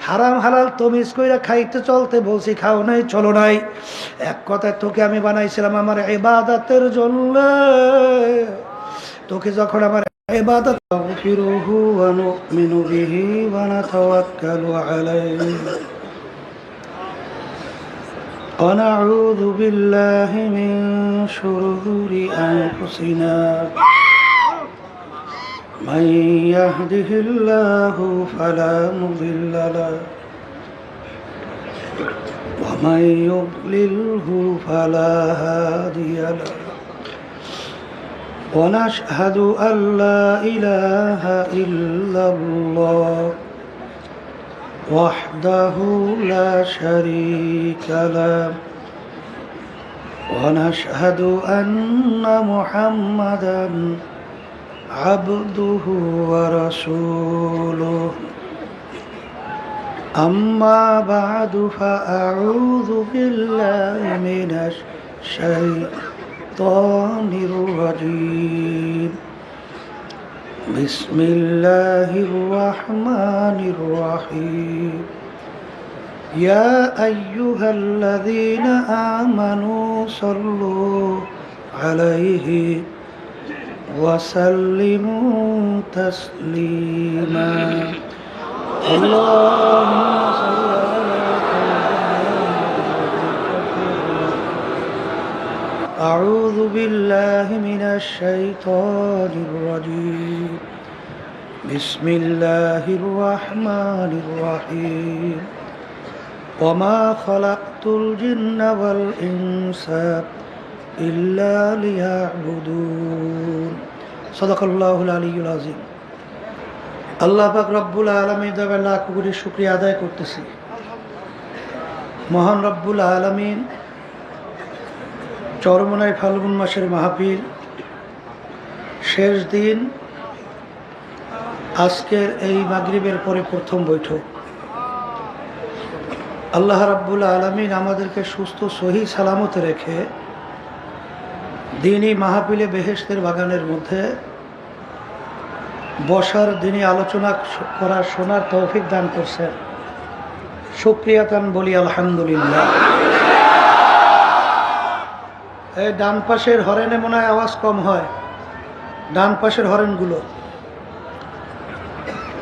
হারাম হালাল তমিজ কইরা খাইতে চলতে বলছি, খাও নাই, চলো নাই। এক কথায় তোকে আমি বানাইছিলাম আমার ইবাদতের জন্য। তোকে যখন আমার ইবাদত নাগফিরুহু ওয়া নুমিনু বিহি ওয়া নাতাওয়াক্কালু আলাইহি ওয়া নাউযু বিল্লাহি মিন শুরুরি আনফুসিনা من يهده الله فلا مضل له ومن يضلله فلا هادي له ونشهد أن لا إله إلا الله وحده لا شريك له ونشهد أن محمدا عبده ورسوله أما بعد فأعوذ بالله من الشيطان الرجيم بسم الله الرحمن الرحيم يا أيها الذين آمنوا صلوا عليه وسلموا تسليما اللهم صل أعوذ بالله من الشيطان الرجيم بسم الله الرحمن الرحيم وما خلقت الجن والإنس إلا ليعبدون صدق الله العلي العظيم আল্লাহ পাক রব্বুল আলামিন দরবারে লাখ কোটি শুকরিয়া আদায় করতেছি। মহান রব্বুল আলামিন চরমনাই ফাল্গুন মাসের মাহফিল শেষ দিন, আজকের এই মাগরিবের পরে প্রথম বৈঠক। আল্লাহ রব্বুল আলামিন আমাদেরকে সুস্থ সহি সালামতে রেখে দিনই মাহফিলে বেহেশতের বাগানের মধ্যে বসার, দিনই আলোচনা করার, শোনার তৌফিক দান করছেন। শুকরিয়া তান বলি আলহামদুলিল্লাহ। এই ডান পাশের হরেনে মনে হয় আওয়াজ কম হয়, ডান পাশের হরেনগুলো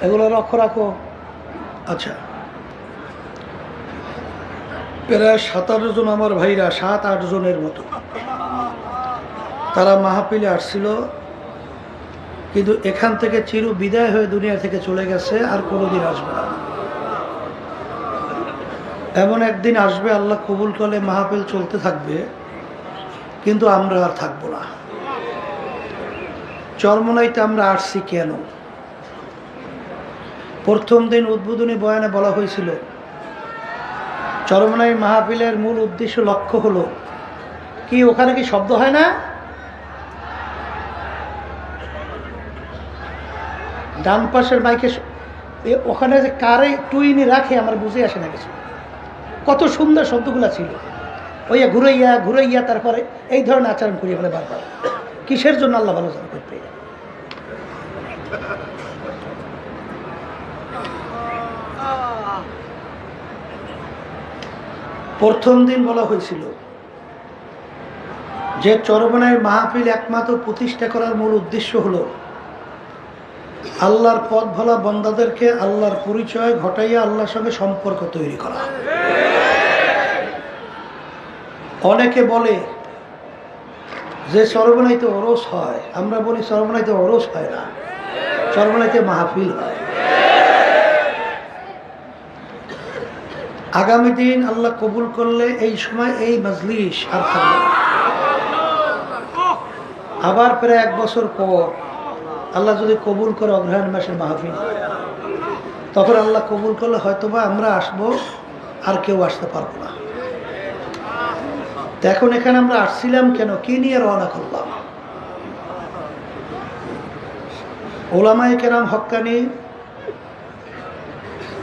এগুলো লক্ষ্য রাখো। আচ্ছা, প্রায় 17 জন আমার ভাইরা, 7-8 জনের মতো তারা মাহফিলে আসছিল, কিন্তু এখান থেকে চির বিদায় হয়ে দুনিয়া থেকে চলে গেছে, আর কোনোদিন আসবে না। এমন একদিন আসবে, আল্লাহ কবুল করলে মাহফিল চলতে থাকবে, কিন্তু আমরা আর থাকবো না। চরমনাইতে আমরা আসছি কেন? প্রথম দিন উদ্বোধনী বয়ানে বলা হয়েছিল চরমনাই মাহফিলের মূল উদ্দেশ্য, লক্ষ্য হলো কি, ওখানে কি শব্দ হয় না? ডান পাশের মাইকে ওখানে যে কারে টুইনি রাখে আমার বুঝে আসে না কিছু। কত সুন্দর শব্দগুলো ছিল, ওইয়া ঘুরাইয়া ঘুরাইয়া তারপরে এই ধরনের আচরণ করিয়ে ফেলে বারবার। কিসের জন্য আল্লাহ ভালো জানে করতে। প্রথম দিন বলা হয়েছিল যে চরমনাই মাহফিল একমাত্র প্রতিষ্ঠা করার মূল উদ্দেশ্য হলো আল্লাহর পথ ভোলা বান্দাদেরকে আল্লাহর পরিচয় ঘটাইয়া আল্লাহর সঙ্গে সম্পর্ক তৈরি করা। অনেকে বলে যে চরমনাইতে ওরস হয়, আমরা বলি চরমনাইতে ওরস হয় না, চরমনাইতে মাহফিল হয়। আগামী দিন আল্লাহ কবুল করলে এই সময় এই মজলিস আর থাকবে না। আবার প্রায় 1 বছর পর আল্লাহ যদি কবুল করে অগ্রহায়ণ মাসের মাহফিল, তখন আল্লাহ কবুল করলে হয়তোবা আমরা আসবো, আর কেউ আসতে পারবো না। তো এখন এখানে আমরা আসছিলাম কেন, কি নিয়ে রওনা করলাম? ওলামায়ে কেরাম হক্কানি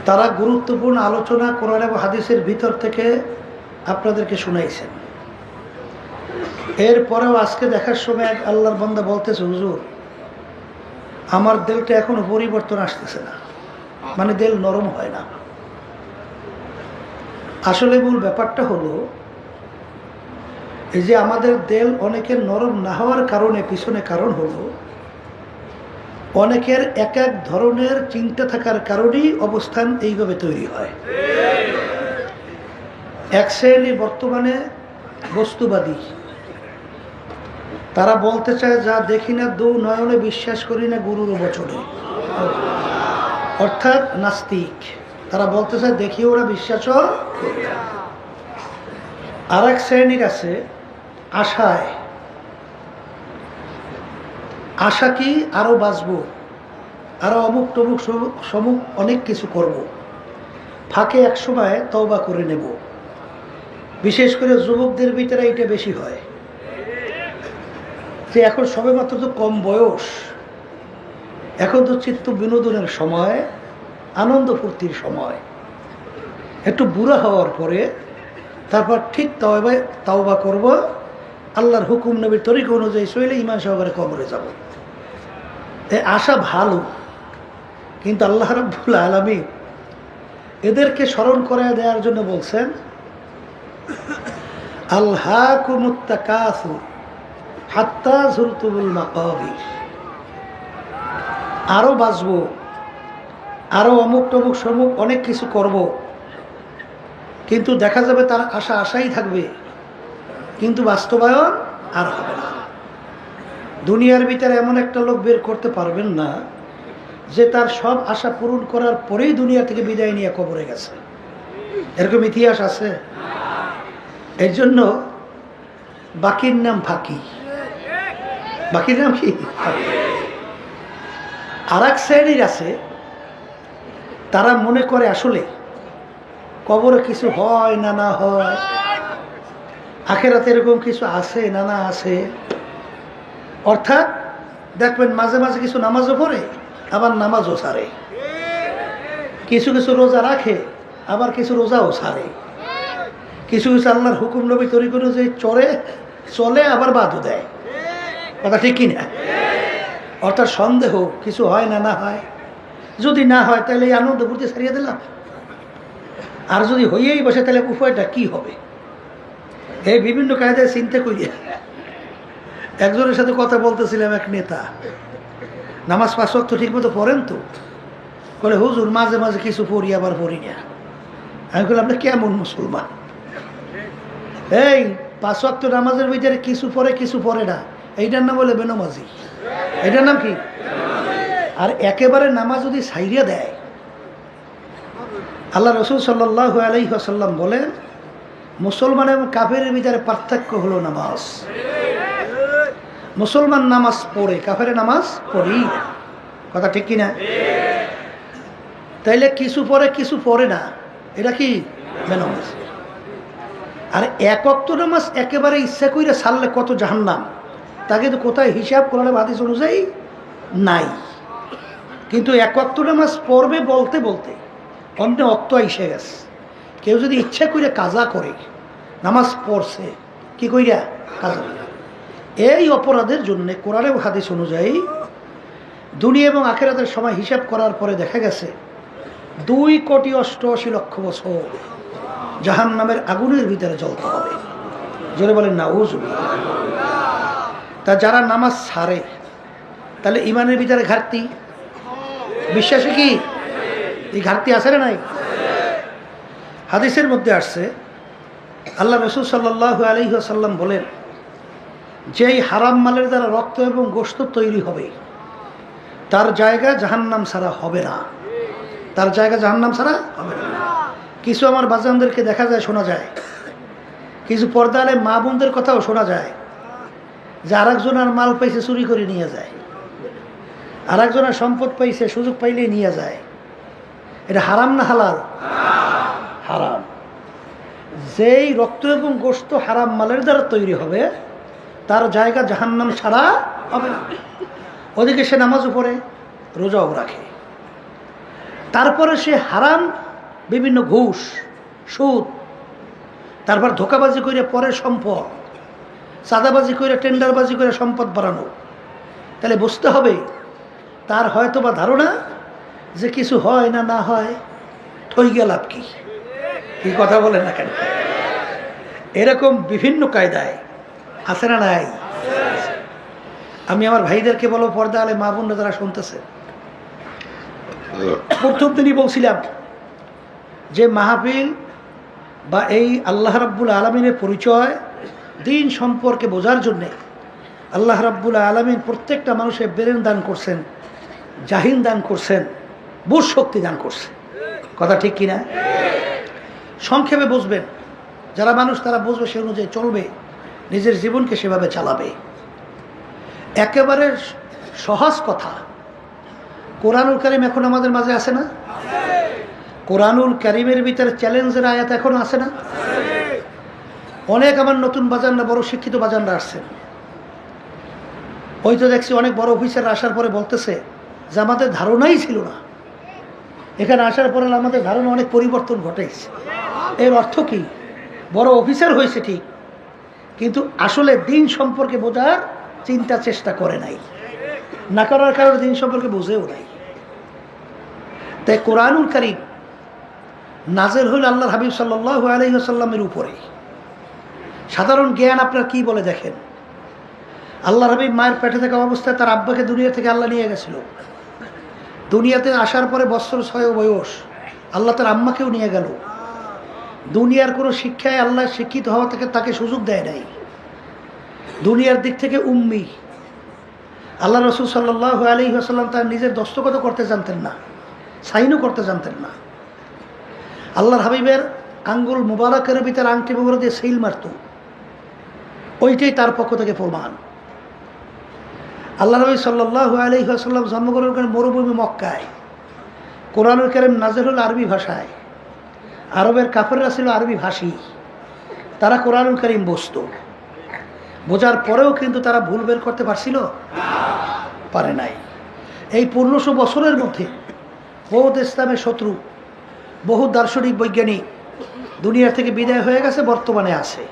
তারা গুরুত্বপূর্ণ আলোচনা কোরআন এবং হাদিসের ভিতর থেকে আপনাদেরকে শুনাইছেন। এরপরেও আজকে দেখার সময় এক আল্লাহর বান্দা বলতেছে, হুজুর আমার দিলটা এখনো পরিবর্তন আসতেছে না। মানে দিল নরম হয় না। আসলে মূল ব্যাপারটা হলো এই যে আমাদের দিল অনেকের নরম না হওয়ার কারণে পিছনে কারণ হলো অনেকের এক এক ধরনের চিন্তা থাকার কারণেই অবস্থান এইভাবে তৈরি হয়। এক শ্রেণী বর্তমানে বস্তুবাদী, তারা বলতে চায় যা দেখি না দু নয়নে বিশ্বাস করি না গুরুর বচনে, অর্থাৎ নাস্তিক। তারা বলতে চায় দেখি ওরা বিশ্বাসও করি না। আর এক শ্রেণীর আছে আশায়, আশা কি আরো বাঁচবো, আরো অমুক টমুক সমুক অনেক কিছু করব, ফাঁকে এক সময় তওবা করে নেব। বিশেষ করে যুবকদের ভিতরে এটা বেশি হয় যে এখন সবেমাত্র তো কম বয়স, এখন তো চিত্ত বিনোদনের সময়, আনন্দ ফুর্তির সময়। একটু বুড়া হওয়ার পরে তারপর ঠিক তওবা করব, আল্লাহর হুকুম নবীর তরিকা অনুযায়ী চলে ঈমান সহকারে কবরে যাব। এই আশা ভালো, কিন্তু আল্লাহ রাব্বুল আলামিন এদেরকে স্মরণ করে দেওয়ার জন্য বলছেন আলহাকুমুত তাকাসুর হাত্তা যুরতুমুল মাকাবির। আরো বাঁচবো, আরো অমুক টমুক সমুক অনেক কিছু করব, কিন্তু দেখা যাবে তার আশা আশাই থাকবে, কিন্তু বাস্তবায়ন আর হবে না। দুনিয়ার ভিতরে এমন একটা লোক বের করতে পারবেন না যে তার সব আশা পূরণ করার পরেই দুনিয়া থেকে বিদায় নিয়ে কবরে গেছে। এরকম ইতিহাস আছে। এর জন্য বাকির নাম ফাঁকি। বাকির নাম কি? আর এক শ্রেণীর আছে, তারা মনে করে আসলে কবরে কিছু হয় না না হয়, আখেরাতে এরকম কিছু আছে না না আছে। অর্থাৎ দেখবেন মাঝে মাঝে কিছু নামাজও পড়ে, আবার নামাজও ছাড়ে, কিছু কিছু রোজা রাখে, আবার কিছু রোজাও ছাড়ে, কিছু কিছু আল্লাহর হুকুম নবী তরিকা অনুযায়ী চলে, আবার বাদও দেয়। কথা ঠিক কিনা? অর্থাৎ সন্দেহ কিছু হয় না না হয়। যদি না হয় তাহলে এই আনন্দ ফুর্তি ছাড়িয়ে দিলাম, আর যদি হইয়েই বসে তাহলে উপায়টা কি হবে? এই বিভিন্ন কায়দায় চিন্তা করি। একজনের সাথে কথা বলতেছিলাম, এক নেতা, নামাজ 5 ওয়াক্ত ঠিক মতো পড়েন তো? বলে হুজুর মাঝে মাঝে কিছু পড়ি আবার পড়ি না। আমি বললাম আপনি কেমন মুসলমান? এই 5 ওয়াক্ত নামাজের ভিতরে কিছু পড়ে কিছু পড়ে না, এইটার নাম বলে বেনামাজি। এটার নাম কি? আর একেবারে নামাজ যদি ছাইরিয়া দেয়, আল্লাহ রসুল সাল্লাল্লাহু আলাইহি ওয়াসাল্লাম বলেন মুসলমান এবং কাফেরের ভিতরে পার্থক্য হলো নামাজ। মুসলমান নামাজ পড়ে, কাফের নামাজ পড়ি। কথা ঠিক কিনা? তাইলে কিছু পড়ে কিছু পড়ে না, এটা কি বেনামাজ? আর এক ওয়াক্ত নামাজ একেবারে ইচ্ছা কইরা ছাড়লে কত জাহান্নাম, তাকে তো কোথায় হিসাব করলে হাদিস অনুযায়ী নাই। কিন্তু এক ওয়াক্ত নামাজ পড়বে বলতে বলতে অন্য অক্ত এসে গেছে। কেউ যদি ইচ্ছা করে কাজা করে, নামাজ পড়ছে কি কইরা কাজা, এই অপরাধের জন্য কোরআন এবং হাদিস অনুযায়ী দুনিয়া এবং আখিরাতের সময় হিসাব করার পরে দেখা গেছে 2,88,00,000 বছর জাহান্নামের আগুনের ভিতরে জ্বলতে হবে। জোরে বলেন নাউজুবিল্লাহ। তা যারা নামাজ ছাড়ে তাহলে ইমানের ভিতরে ঘাটতি, বিশ্বাসে কি এই ঘাটতি আছে না নাই? হাদিসের মধ্যে আসছে আল্লাহ রসুল সাল্লাল্লাহু আলাইহি ওয়াসাল্লাম বলেন, যেই হারাম মালের দ্বারা রক্ত এবং গোশত তৈরি হবে তার জায়গা জাহান্নাম ছাড়া হবে না, তার জায়গা জাহান্নাম ছাড়া হবে না। কিছু আমার বাজানদেরকে দেখা যায়, শোনা যায়, কিছু পর্দালে মা বোনদের কথাও শোনা যায় যে আরেকজনের মাল পাইছে চুরি করে নিয়ে যায়, আরেকজনের সম্পদ পাইছে সুযোগ পাইলেই নিয়ে যায়। এটা হারাম না হালাল? হারাম। যেই রক্ত এবং গোশত হারাম মালের দ্বারা তৈরি হবে তার জায়গা জাহান্নাম ছাড়া হবে না। ওদিকে সে নামাজও পড়ে, রোজাও রাখে, তারপরে সে হারাম বিভিন্ন ঘুষ সুদ, তারপর ধোকাবাজি করে পরের সম্পদ, চাঁদাবাজি করে টেন্ডারবাজি করে সম্পদ বাড়ানো। তাহলে বুঝতে হবে তার হয়তো বা ধারণা যে কিছু হয় না না হয় ঠই গেলাম কি কি কথা বলেন না কেন? এরকম বিভিন্ন কায়দায় আছে না নাই? আমি আমার ভাইদেরকে বলো, পর্দা আলে মা বোনরা যারা শুনতেছে, প্রথম দিনই বলছিলাম যে মাহফিল বা এই আল্লাহ রাব্বুল আলামিনের পরিচয় দিন সম্পর্কে বোঝার জন্যে আল্লাহ রাব্বুল আলামিন প্রত্যেকটা মানুষের ব্রেন দান করছেন, জাহিন দান করছেন, বুঝ শক্তি দান করছে। কথা ঠিক কিনা? সংক্ষেপে বুঝবেন, যারা মানুষ তারা বুঝবে, সে অনুযায়ী চলবে, নিজের জীবনকে সেভাবে চালাবে। একেবারে সহজ কথা, কোরআনুল কারীম এখন আমাদের মাঝে আছে না? কোরআনুল কারীমের ভিতরে চ্যালেঞ্জের আয়াত এখন আছে না? অনেক আমার নতুন বাজানরা, বড় শিক্ষিত বাজানরা আসছেন। ওই তো দেখছি অনেক বড় অফিসার আসার পরে বলতেছে যে আমাদের ধারণাই ছিল না, এখানে আসার পরে আমাদের ধারণা অনেক পরিবর্তন ঘটেছে। এর অর্থ কি? বড় অফিসার হয়েছে ঠিক, কিন্তু আসলে দিন সম্পর্কে বোঝার চিন্তা চেষ্টা করে নাই, না করার কারণে দিন সম্পর্কে বুঝেও নাই। তাই কোরআনুল কারীম নাযিল হল আল্লাহর হাবিব সাল্লাল্লাহু আলাইহি ওয়াসাল্লামের উপরে। সাধারণ জ্ঞান আপনার কি বলে দেখেন, আল্লাহর হাবিব মায়ের পেটে থাকা অবস্থায় তার আব্বাকে দুনিয়া থেকে আল্লাহ নিয়ে গেছিল। দুনিয়াতে আসার পরে বছর 6 বয়স আল্লাহ তার আম্মাকেও নিয়ে গেল। দুনিয়ার কোনো শিক্ষায় আল্লাহ শিক্ষিত হওয়া থেকে তাকে সুযোগ দেয় নাই। দুনিয়ার দিক থেকে উম্মি। আল্লাহ রসুল সাল্লাল্লাহু আলাইহি ওয়াসাল্লাম তার নিজের দস্তখত করতে জানতেন না, সাইনও করতে জানতেন না। আল্লাহর হাবিবের আঙ্গুল মুবারকের ভিতরে আংটি মুবারক দিয়ে সিল মারত, ওইটাই তার পক্ষ থেকে প্রমাণ। আল্লাহ নবী সাল্লাল্লাহু আলাইহি ওয়াসাল্লাম জন্মগ্রহণ করেন মরুভূমি মক্কায়। কোরআনুল কারীম নাযিল হল আরবি ভাষায়। আরবের কাফেররা ছিল আরবি ভাষী, তারা কোরআনুল কারীম বুঝত। বোঝার পরেও কিন্তু তারা ভুল বের করতে পারছিল? পারে নাই। এই 1500 বছরের মধ্যে বহুত ইসলামের শত্রু, বহু দার্শনিক বৈজ্ঞানিক দুনিয়া থেকে বিদায় হয়ে গেছে, বর্তমানে আছে।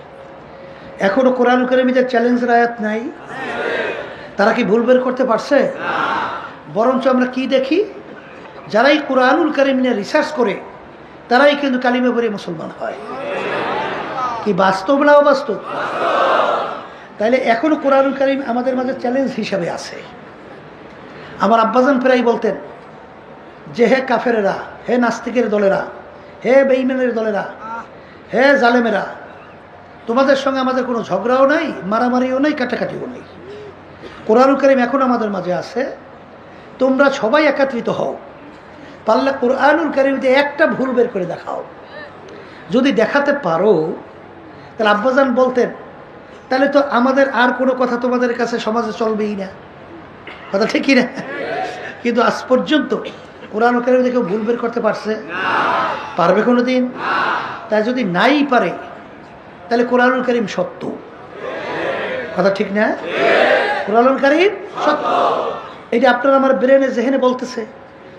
এখনো কোরআনুল কারীমের চ্যালেঞ্জের আয়াত নাই। তারা কি ভুল বের করতে পারছে? বরঞ্চ আমরা কি দেখি, যারাই কোরআনুল কারীম নিয়ে রিসার্চ করে তারাই কিন্তু কালিমা পড়ে মুসলমান হয়। কি বাস্তব না অবাস্তব? তাইলে এখনো কোরআনুল কারীম আমাদের মাঝে চ্যালেঞ্জ হিসাবে আছে। আমার আব্বাজান প্রায় বলতেন যে হে কাফেরেরা, হে নাস্তিকের দলেরা, হে বেঈমানের দলেরা, হে জালেমেরা, তোমাদের সঙ্গে আমাদের কোনো ঝগড়াও নাই, মারামারিও নাই, কাটাকাটিও নেই। কোরআনুল কারীম এখন আমাদের মাঝে আছে, তোমরা সবাই একত্রিত হও, পারলে কোরআনুল কারীমে একটা ভুল বের করে দেখাও। যদি দেখাতে পারো তাহলে আব্বাজান বলতেন তাহলে তো আমাদের আর কোনো কথা তোমাদের কাছে সমাজে চলবেই না। কথা ঠিক কি না? কিন্তু আজ পর্যন্ত কোরআনুল কারীম কেউ ভুল বের করতে পারছে? পারবে কোনো দিন? তাই যদি নাই পারে তাহলে কোরআনুল কারীম সত্য। কথা ঠিক না? কোরআনুল কারীম সত্য, এটা আপনার আমার ব্রেনে জেহেনে বলতেছে।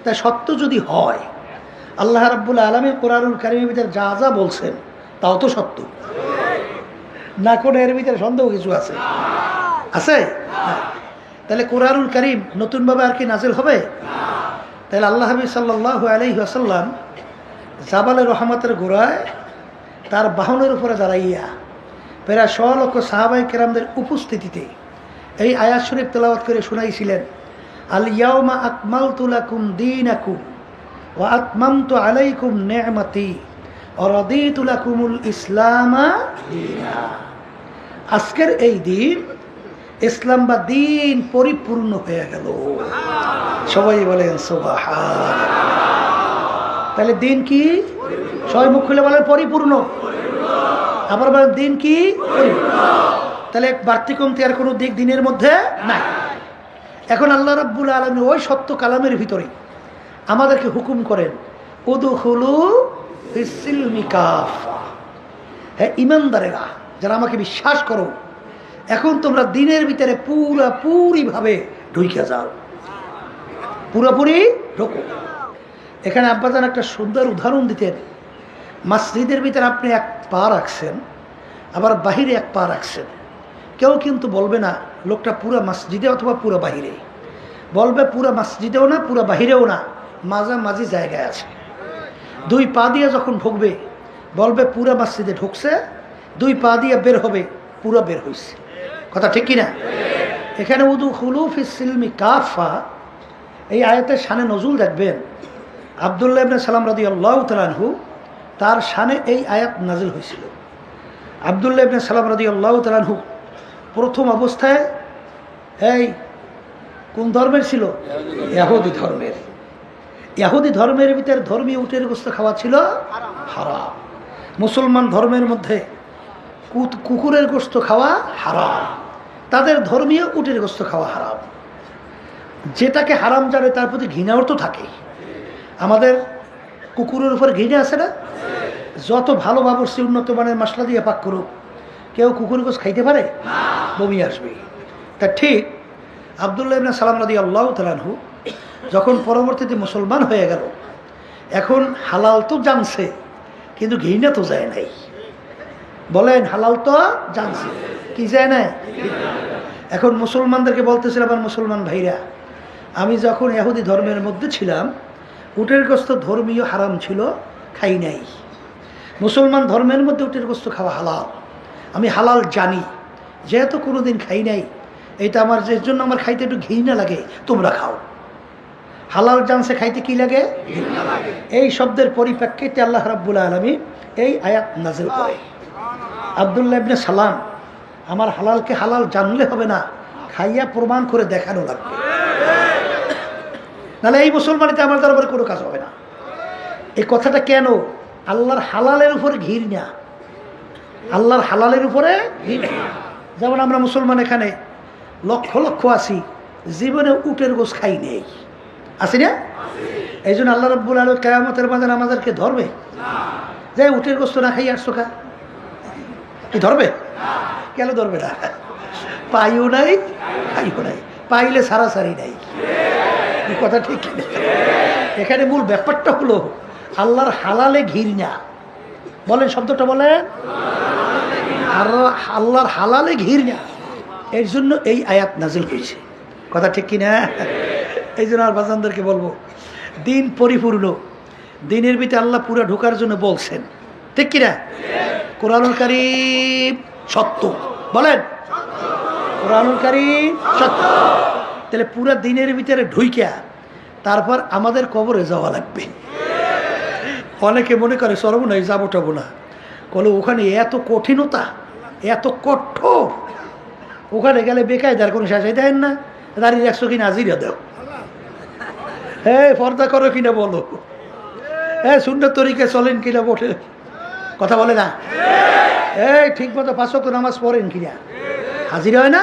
তাই সত্য যদি হয়, আল্লাহ রাব্বুল আলামিন কোরআনুল কারীমের ভিতরে যা যা বলছেন তাও তো সত্য না, কোনো এর ভিতরে সন্দেহ কিছু আছে? আছে? তাহলে কোরআনুল কারীম নতুনভাবে আর কি নাজিল হবে? তাহলে আল্লাহ হাবিব সাল্লাল্লাহু আলাইহি ওয়াসাল্লাম জাবালে রহমতের গোড়ায় তার বাহনের উপরে দাঁড়াইয়া প্রায় 100 লক্ষ সাহাবায়ে কেরামদের উপস্থিতিতে এই আয়াত শরীফ তেলাওয়াত করে শুনাইছিলেন, আল ইয়াউমা আকমালতু লাকুম দীনাকুম ওয়া আতমামতু আলাইকুম নি'মাতি ওয়া রাদিতু লাকুমুল ইসলামা দীনা। আজকের এই দিন ইসলাম বা দিন পরিপূর্ণ হয়ে গেল। সবাই বলেন সুবহানাল্লাহ। তাহলে দিন কি? সবাই মুখ খুলে বলেন পরিপূর্ণ। আবার বলেন দিন কি? তাহলে বাড়তি কমতি আর কোনো দিক দিনের মধ্যে নাই। এখন আল্লাহ রাব্বুল আলামিন ওই সত্য কালামের ভিতরে আমাদেরকে হুকুম করেন, উদখুলু ফিস-সিলমি কাফা। হ্যাঁ ইমানদারেরা, যারা আমাকে বিশ্বাস করো, এখন তোমরা দিনের ভিতরে পুরোপুরিভাবে ঢুকে যাও, পুরোপুরি ঢোকো। এখানে আব্বাজান একটা সুন্দর উদাহরণ দিতেন। মসজিদের ভিতরে আপনি এক পা রাখছেন, আবার বাহিরে এক পা রাখছেন। কেউ কিন্তু বলবে না লোকটা পুরো মসজিদে অথবা পুরো বাহিরে, বলবে পুরো মসজিদেও না, পুরো বাহিরেও না, মাঝামাঝি জায়গায় আছে। দুই পা দিয়ে যখন ঢুকবে বলবে পুরা মসজিদে ঢুকছে, দুই পা দিয়ে বের হবে পুরো বের হয়েছে। কথা ঠিক কিনা? এখানে উদু খুলু ফিস সিলমি কাফা, এই আয়াতের শানে নজুল দেখবেন আব্দুল্লাহ ইবনে সালাম রাদিয়াল্লাহু তাআলা আনহু, তার শানে এই আয়াত নাজিল হয়েছিল। আব্দুল্লাহ ইবনে সালাম রাদিয়াল্লাহু তাআলা আনহু প্রথম অবস্থায় এই কোন ধর্মের ছিল? ইহুদি ধর্মের। ইহুদি ধর্মের ভিতরে ধর্মীয় উটের গোশত খাওয়া ছিল হারাম। মুসলমান ধর্মের মধ্যে কুকুরের গোশত খাওয়া হারাম, তাদের ধর্মীয় উটের গোশত খাওয়া হারাম। যেটাকে হারাম জানে তার প্রতি ঘৃণাও তো থাকে। আমাদের কুকুরের উপর ঘৃণা আছে না? যত ভালো বাবুর্চি উন্নত মানের মশলা দিয়ে পাক করুক, কেউ কুকুরের গোশত খাইতে পারে? বমি আসবে। তা ঠিক আব্দুল্লাহ ইবনে সালাম রাদিয়াল্লাহু তাআলা আনহু যখন পরবর্তীতে মুসলমান হয়ে গেল, এখন হালাল তো জানছে কিন্তু ঘৃণা তো যায় নাই। বলেন, হালাল তো জানছে, কি যায় না? এখন মুসলমানদেরকে বলতেছিল, আমার মুসলমান ভাইরা, আমি যখন ইহুদি ধর্মের মধ্যে ছিলাম উটের গোশত ধর্মীয় হারাম ছিল, খাই নাই। মুসলমান ধর্মের মধ্যে উটের গোশত খাওয়া হালাল, আমি হালাল জানি, যেহেতু কোনোদিন খাই নাই, এটা আমার যে জন্য আমার খাইতে একটু ঘৃণা লাগে, তোমরা খাও। হালাল জানছে, খাইতে কি লাগে? ঘৃণা লাগে। এই শব্দের পরিপ্রেক্ষিতে আল্লাহ রাব্বুল আলামিন এই আয়াত নাযিল করে। আব্দুল্লাহ ইবনে সালাম, আমার হালালকে হালাল জানলে হবে না, খাইয়া প্রমাণ করে দেখানো লাগবে, নাহলে এই মুসলমানিতে আমার দরবারে কোনো কাজ হবে না। এই কথাটা কেন? আল্লাহর হালালের উপরে ঘৃণা, আল্লাহর হালালের উপরে ঘৃণা। যেমন আমরা মুসলমান এখানে লক্ষ লক্ষ আছি, জীবনে উটের গোশত খাই নেই, আছি না? এই জন্য আল্লাহ রাব্বুল আলামিন কিয়ামতের ময়দানে আমাদেরকে ধরবে, যে উটের গোশত না খাই আসছো কা, কি ধরবে? কেন ধরবে না? পাইও নাই, খাইও নাই, পাইলে সারাসারি নাই। এই কথা ঠিক না? এখানে মূল ব্যাপারটা হলো আল্লাহর হালালে ঘৃণা। বলেন শব্দটা বলেন, আল্লাহর হালালে ঘৃণা। এর জন্য এই আয়াত নাজিল হয়েছে। কথা ঠিক কিনা? এই জন্য আর বাজানদেরকে বলবো, দিন পরিপূর্ণ, দিনের ভিতরে আল্লাহ পুরো ঢোকার জন্য বলছেন, ঠিক কিনা? কোরআনুল কারীম সত্য, বলেন কোরআনুল কারীম সত্য। তাহলে পুরো দিনের ভিতরে ঢুইকা তারপর আমাদের কবরে যাওয়া লাগবে। অনেকে মনে করে সরব নাই, যাবো টাবো না, বলে ওখানে এত কঠিনতা, এত কঠোর, ওখানে গেলে বেকায়দার কোনো শেষাই দেন না, দাঁড়িয়ে রাখছো কিনা হাজিরা দাও, হ্যাঁ পর্দা করো কিনা বলো, হ্যাঁ সুন্নাত তরিকায় চলেন কিনা বটে, কথা বলে না, এই ঠিক মতো 5 ওয়াক্ত নামাজ পড়েন কিনা, হাজিরা হয় না।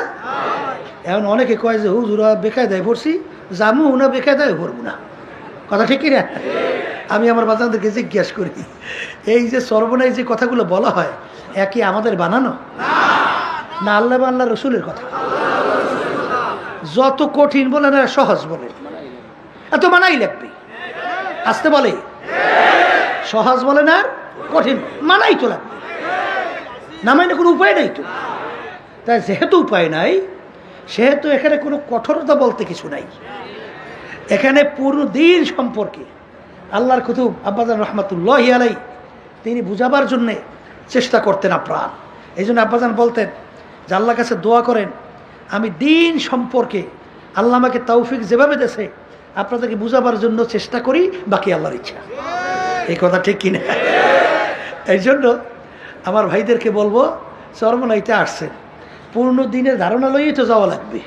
এখন অনেকে কয় যে হুজুরা বেকায়দায় পড়ছি, জামু না বেকায়দায় পড়বো না, কথা ঠিক কিনা? আমি আমার বাচ্চাদেরকে জিজ্ঞাসা করি, এই যে সর্বনাই যে কথাগুলো বলা হয়, একই আমাদের বানানো না আল্লাহ বা আল্লাহ রসুলের কথা? যত কঠিন বলে না সহজ বলে, এত মানাই লাগবে। আসতে বলে সহজ বলে না কঠিন, মানাই তো লাগবে, না মানে কোনো উপায় নাই তো। তাই যেহেতু উপায় নাই, সেহেতু এখানে কোনো কঠোরতা বলতে কিছু নাই। এখানে পুরো দিন সম্পর্কে আল্লাহর কুতুব আব্বাজান রহমাতুল্লাহি আলাইহি তিনি বুঝাবার জন্যে চেষ্টা করতেন আপ্রাণ। এই জন্য আব্বাজান বলতেন যে আল্লাহর কাছে দোয়া করেন, আমি দিন সম্পর্কে আল্লাহ আমাকে তৌফিক যেভাবে দেশে আপনাদেরকে বুঝাবার জন্য চেষ্টা করি, বাকি আল্লাহর ইচ্ছা। এই কথা ঠিক কিনা? এই জন্য আমার ভাইদেরকে বলবো, চরমনাইতে আসছেন, পূর্ণ দিনের ধারণা লইয়ে তো যাওয়া লাগবে,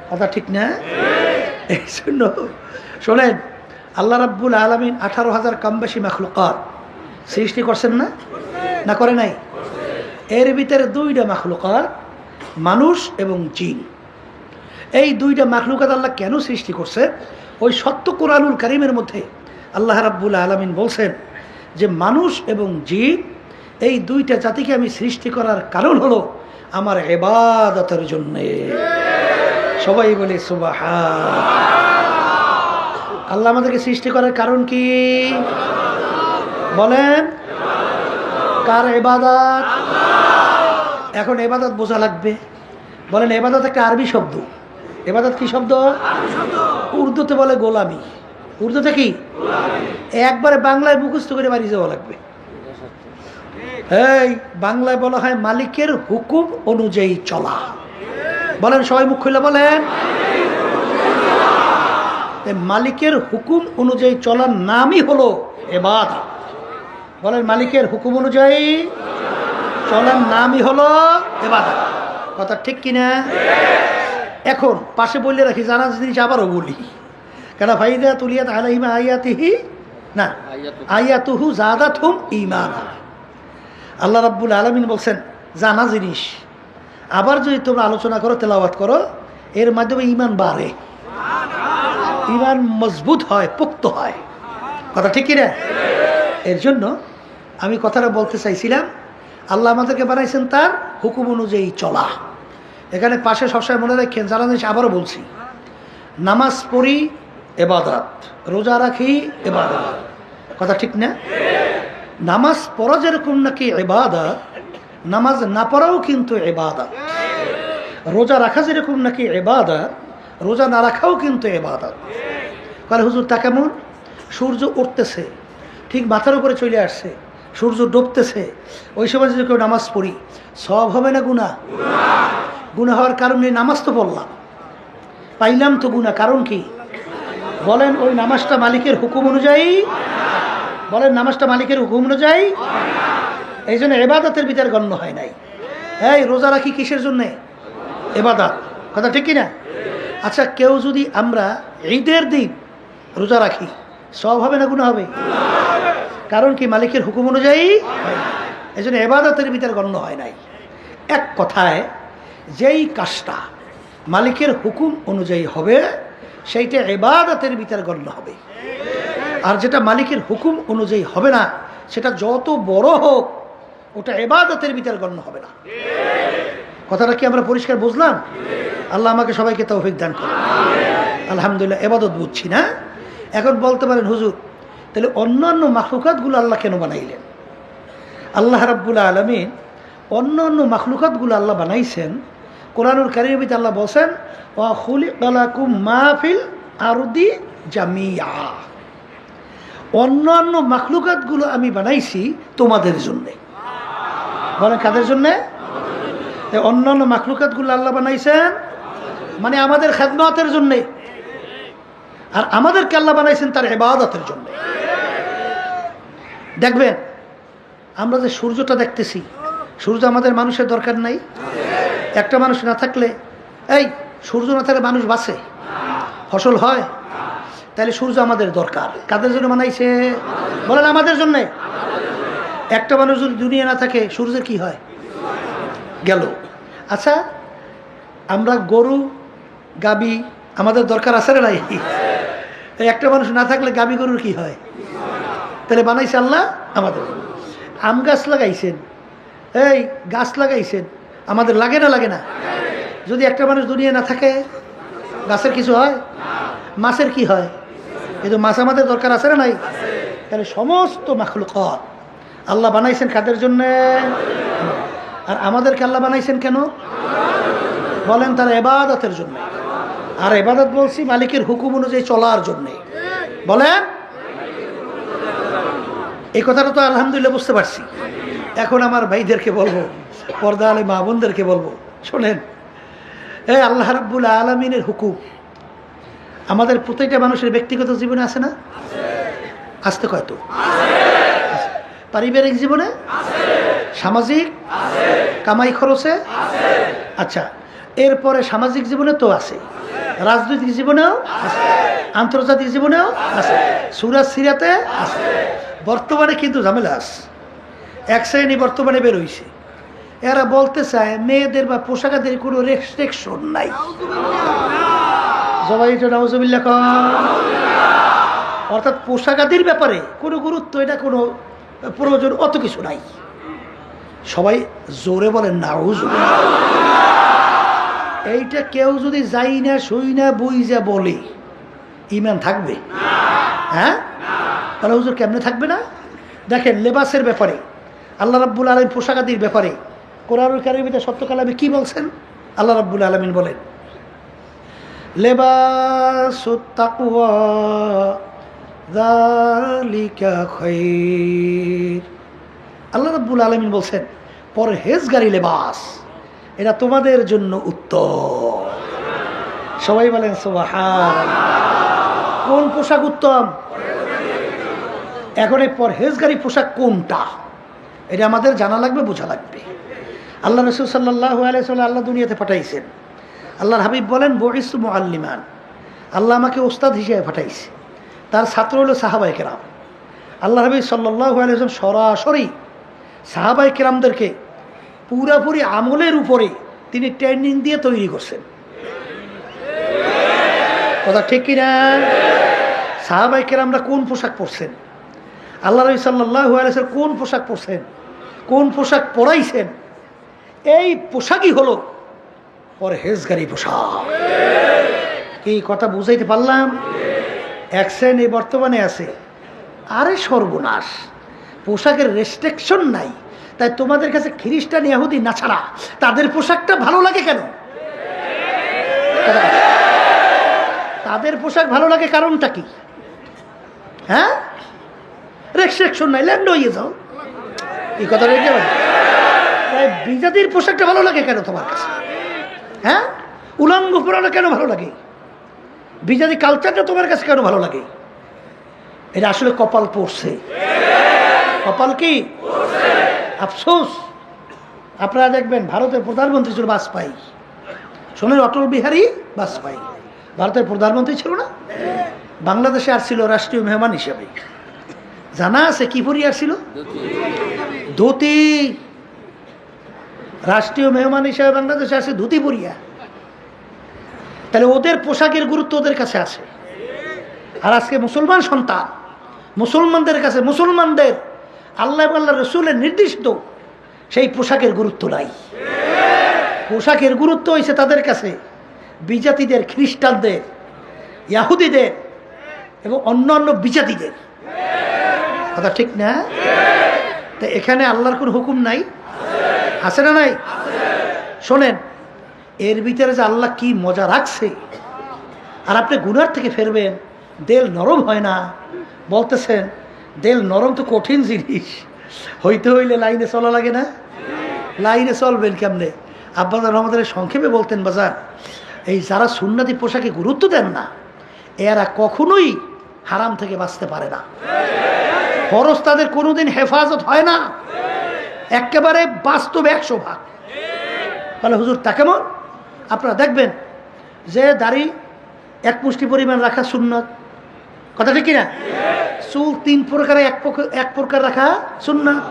কথা ঠিক না? এই জন্য শোনেন, আল্লাহ রাব্বুল আলামিন 18,000 কম বেশি মাখলুকাত সৃষ্টি করছেন না? না করে নাই? এর ভিতরে 2টা মাখলুকাত, মানুষ এবং জিন। এই 2টা মাখলুকাত আল্লাহ কেন সৃষ্টি করছে? ওই সত্য কোরআনুল কারীমের মধ্যে আল্লাহ রাব্বুল আলামিন বলছেন যে মানুষ এবং জিন এই 2টা জাতিকে আমি সৃষ্টি করার কারণ হলো আমার ইবাদতের জন্যে। সবাই বলে সুবহান। আল্লাহ আমাদেরকে সৃষ্টি করার কারণ কি বলেন? কার ইবাদত? এখন ইবাদত বোঝা লাগবে। বলেন ইবাদত একটা আরবি শব্দ। ইবাদত কি শব্দ? উর্দুতে বলে গোলামি, উর্দুতে কি? একবারে বাংলায় মুখস্থ করে বাড়ি যাওয়া লাগবে। এই বাংলায় বলা হয় মালিকের হুকুম অনুযায়ী চলা। বলেন সবাই মুখ খুলে বলেন। মালিকের হুকুম অনুযায়ী চলার নামই হলো ইবাদত। বলেন মালিকের হুকুম অনুযায়ী চলার নামই হলো ইবাদত। কথা ঠিক কিনা? এখন পাশে বললে রাখি, জানা জিনিস আবারও বলি, কেন ফাইদা তুলিয়াত আলাইহিম আয়াতিহি না আয়াতুহু জাদাতহুম ঈমানা। আল্লাহ রাব্বুল আলামিন বলছেন জানা জিনিস আবার যদি তোমরা আলোচনা করো, তেলাওয়াত করো, এর মাধ্যমে ঈমান বাড়ে, ঈমান মজবুত হয়, পোক্ত হয়। কথা ঠিক কিনা? এর জন্য আমি কথাটা বলতে চাইছিলাম, আল্লাহ আমাদেরকে বানাইছেন তার হুকুম অনুযায়ী চলা। এখানে পাশে সবসময় মনে রাখেন, জানা জিনিস আবারও বলছি, নামাজ পড়ি ইবাদত, রোজা রাখি ইবাদত। কথা ঠিক না? নামাজ পড়া যেরকম নাকি ইবাদত, নামাজ না পড়াও কিন্তু ইবাদত। রোজা রাখা যেরকম নাকি ইবাদত, রোজা না রাখাও কিন্তু ইবাদত। কারণ হুজুর তা কেমন? সূর্য উঠতেছে, ঠিক মাথার উপরে চলে আসছে, সূর্য ডুবতেছে, ওই সময় যদি কেউ নামাজ পড়ি, সওয়াব হবে না গুনাহ? গুনাহ হওয়ার কারণে নামাজ তো পড়লাম, পাইলাম তো গুনাহ, কারণ কি? বলেন ওই নামাজটা মালিকের হুকুম অনুযায়ী, বলেন নামাজটা মালিকের হুকুম অনুযায়ী, এই জন্য ইবাদতের ভিতরে গণ্য হয় নাই। এই রোজা রাখি কিসের জন্যে? ইবাদত। কথা ঠিক কিনা? আচ্ছা, কেউ যদি আমরা ঈদের দিন রোজা রাখি, সওয়াব হবে না গুনাহ হবে? কারণ কি? মালিকের হুকুম অনুযায়ী, এই জন্য ইবাদতের ভিতরে গণ্য হয় নাই। এক কথায় যেই কাজটা মালিকের হুকুম অনুযায়ী হবে সেইটা ইবাদতের ভিতরে গণ্য হবে, আর যেটা মালিকের হুকুম অনুযায়ী হবে না, সেটা যত বড় হোক ওটা ইবাদতের ভিতরে গণ্য হবে না। কথাটা কি আমরা পরিষ্কার বুঝলাম? আল্লাহ আমাকে সবাইকে তৌফিক দান করুন। আলহামদুলিল্লাহ, ইবাদত বুঝছি না। এখন বলতে পারেন হুজুর, তাহলে অন্যান্য মাখলুকাতগুলো আল্লাহ কেন বানাইলেন? আল্লাহ রাব্বুল আলামিন অন্যান্য মাখলুকাতগুলো আল্লাহ বানাইছেন। কোরআনুল কারীমে আল্লাহ বলেন, ওয়া খুলিকা লাকুম মা ফিল আরদি জামিআ। অন্যান্য মাখলুকাতগুলো আমি বানাইছি তোমাদের জন্যে। বলেন কাদের জন্যে? অন্যান্য মাখলুকাতগুলো আল্লাহ বানাইছেন মানে আমাদের খেদমতের জন্যে, আর আমাদেরকে আল্লাহ বানাইছেন তার ইবাদতের জন্য। দেখবেন আমরা যে সূর্যটা দেখতেছি, সূর্য আমাদের মানুষের দরকার নাই? একটা মানুষ না থাকলে, এই সূর্য না থাকলে মানুষ বাঁচে, ফসল হয়? তাহলে সূর্য আমাদের দরকার। কাদের জন্য বানাইছে? বলেন আমাদের জন্য। একটা মানুষ যদি দুনিয়া না থাকে, সূর্যের কি হয়? গেল। আচ্ছা, আমরা গরু গাবি আমাদের দরকার আছে না নাই? একটা মানুষ না থাকলে গাবি গরুর কি হয়? তাহলে বানাইছে আল্লাহ আমাদের। আম গাছ লাগাইছেন, এই গাছ লাগাইছেন, আমাদের লাগে না? লাগে না? যদি একটা মানুষ দুনিয়া না থাকে, গাছের কিছু হয়? মাছের কি হয়? কিন্তু মাছ আমাদের দরকার আছে না নাই? তাহলে সমস্ত মাখলুকাত আল্লাহ বানাইছেন কাদের জন্যে? আর আমাদেরকে আল্লাহ বানাইছেন কেন? বলেন তার ইবাদতের জন্য। আর ইবাদত বলছি মালিকের হুকুম অনুযায়ী চলার জন্যে। বলেন এই কথাটা তো আলহামদুলিল্লাহ বুঝতে পারছি। এখন আমার ভাইদেরকে বলবো, পর্দা আলে মা বোনদেরকে বলবো, শোনেন, এই আল্লাহ রাব্বুল আলামিনের হুকুম আমাদের প্রত্যেকটা মানুষের ব্যক্তিগত জীবনে আছে না? আসতে কয়তো? পারিবারিক জীবনে, সামাজিক, কামাই খরচে, আচ্ছা এরপরে সামাজিক জীবনে তো আছে, রাজনৈতিক জীবনেও আছে, আন্তর্জাতিক জীবনেও আছে, সূরা সিরাতে আছে। বর্তমানে কিন্তু ঝামেলা আছে। এক শ্রেণী বর্তমানে বের হইছে, এরা বলতে চায় মেয়েদের বা পোশাকাদের কোনো রেস্ট্রিকশন নাই। সবাই তো নাউজুবিল্লাহ কন। অর্থাৎ পোশাকাদির ব্যাপারে কোনো গুরুত্ব, এটা কোনো প্রয়োজন, অত কিছু নাই। সবাই জোরে বলেন নাউজুবিল্লাহ। এইটা কেউ যদি যাই না শুই না বই যা বলে, ঈমান থাকবে? হ্যাঁ, তাহলে হুজুর কেমনে থাকবে না? দেখেন লেবাসের ব্যাপারে আল্লাহ রাব্বুল আলামিন, পোশাকাদির ব্যাপারে কোরআনুল কারীমে সত্য কালামে কি বলছেন? আল্লাহ রাব্বুল আলামিন বলেন, লেবাসুত তাকওয়া যালিকা খায়র। আল্লাহ রাব্বুল আলামিন বলছেন পরহেজগারি লেবাস, এটা তোমাদের জন্য উত্তম। সবাই বলেন সুবহানাল্লাহ। কোন পোশাক উত্তম? এখন এই পরহেজগারি পোশাক কোনটা, এটা আমাদের জানা লাগবে, বোঝা লাগবে। আল্লাহ রাসূল সাল্লাল্লাহু আলাইহি ওয়াসাল্লাম আল্লাহ দুনিয়াতে পাঠাইছেন। আল্লাহর হাবিব বলেন বুইসু মুআল্লিমান, আল্লাহ আমাকে ওস্তাদ হিসেবে পাঠাইছে। তার ছাত্র হলো সাহাবায়ে কেরাম। আল্লাহ হাবিব সাল্লাল্লাহু আলাইহি ওয়াসাল্লাম সরাসরি সাহাবায়ে কেরামদেরকে পুরাপুরি আমলের উপরে তিনি ট্রেনিং দিয়ে তৈরি করছেন। কথা ঠিক কিনা? সাহাবায়ে কেরামরা কোন পোশাক পরছেন, আল্লাহ নবী সাল্লাল্লাহু আলাইহি ওয়াসাল্লাম কোন পোশাক পরছেন, কোন পোশাক পরাইছেন, এই পোশাকই হলো পরহেজগারি পোশাক। কি কথা বুঝাইতে পারলাম? এক শ্রেণী বর্তমানে আছে, আরে সর্বনাশ, পোশাকের রেস্ট্রিকশন নাই, তাই তোমাদের কাছে খ্রিস্টান ইহুদি না ছাড়া তাদের পোশাকটা ভালো লাগে কেন? তাদের পোশাক ভালো লাগে কারণটা কি? হ্যাঁ, রেস্ট্রিকশন নাই, ল্যান্ড হয়ে যাও। এই কথা রেখে বিজাতির পোশাকটা ভালো লাগে কেন তোমার কাছে? হ্যাঁ, উলঙ্গ পরানো কেন ভালো লাগে? বিজাতি কালচারটা তোমার কাছে কেন ভালো লাগে? এটা আসলে কপাল পড়ছে। কপাল কি? আফসোস, আপনারা দেখবেন ভারতের প্রধানমন্ত্রী ছিল বাজপেয়ী। শোনেন, অটল বিহারী বাজপেয়ী ভারতের প্রধানমন্ত্রী ছিল না? বাংলাদেশে আসছিল রাষ্ট্রীয় মেহমান হিসেবে। জানা আছে কি পরি আসছিল? ধুতি। রাষ্ট্রীয় মেহমান হিসেবে বাংলাদেশে আসে ধুতি পরিয়া। তাহলে ওদের পোশাকের গুরুত্ব ওদের কাছে আছে। আর আজকে মুসলমান সন্তান, মুসলমানদের কাছে, মুসলমানদের আল্লাহ আল্লাহ রসুলের নির্দিষ্ট সেই পোশাকের গুরুত্ব নাই। পোশাকের গুরুত্ব হয়েছে তাদের কাছে বিজাতিদের, খ্রিস্টানদের, ইহুদিদের এবং অন্যান্য বিজাতিদের। কথা ঠিক না? তো এখানে আল্লাহর কোন হুকুম নাই? আছে না নাই? শোনেন, এর ভিতরে যে আল্লাহ কি মজা রাখছে। আর আপনি গুনার থেকে ফেরবেন, দেল নরম হয় না। বলতেছেন দেল নরম তো কঠিন জিনিস, হইতে হইলে লাইনে চলা লাগে না? লাইনে চলবেন কেমনে? আব্বাজান আমাদের সংক্ষেপে বলতেন, বাজার এই যারা সুন্নতি পোশাকে গুরুত্ব দেন না, এরা কখনোই হারাম থেকে বাঁচতে পারে না। ফরজ তাদের কোনোদিন হেফাজত হয় না, একেবারে বাস্তবে 100 ভাগ। তাহলে হুজুর তা কেমন? আপনারা দেখবেন যে দাড়ি এক মুষ্টি পরিমাণ রাখা সুন্নত। কথা ঠিক কিনা? চুল 3 প্রকারে এক প্রকার রাখা সুন্নাত।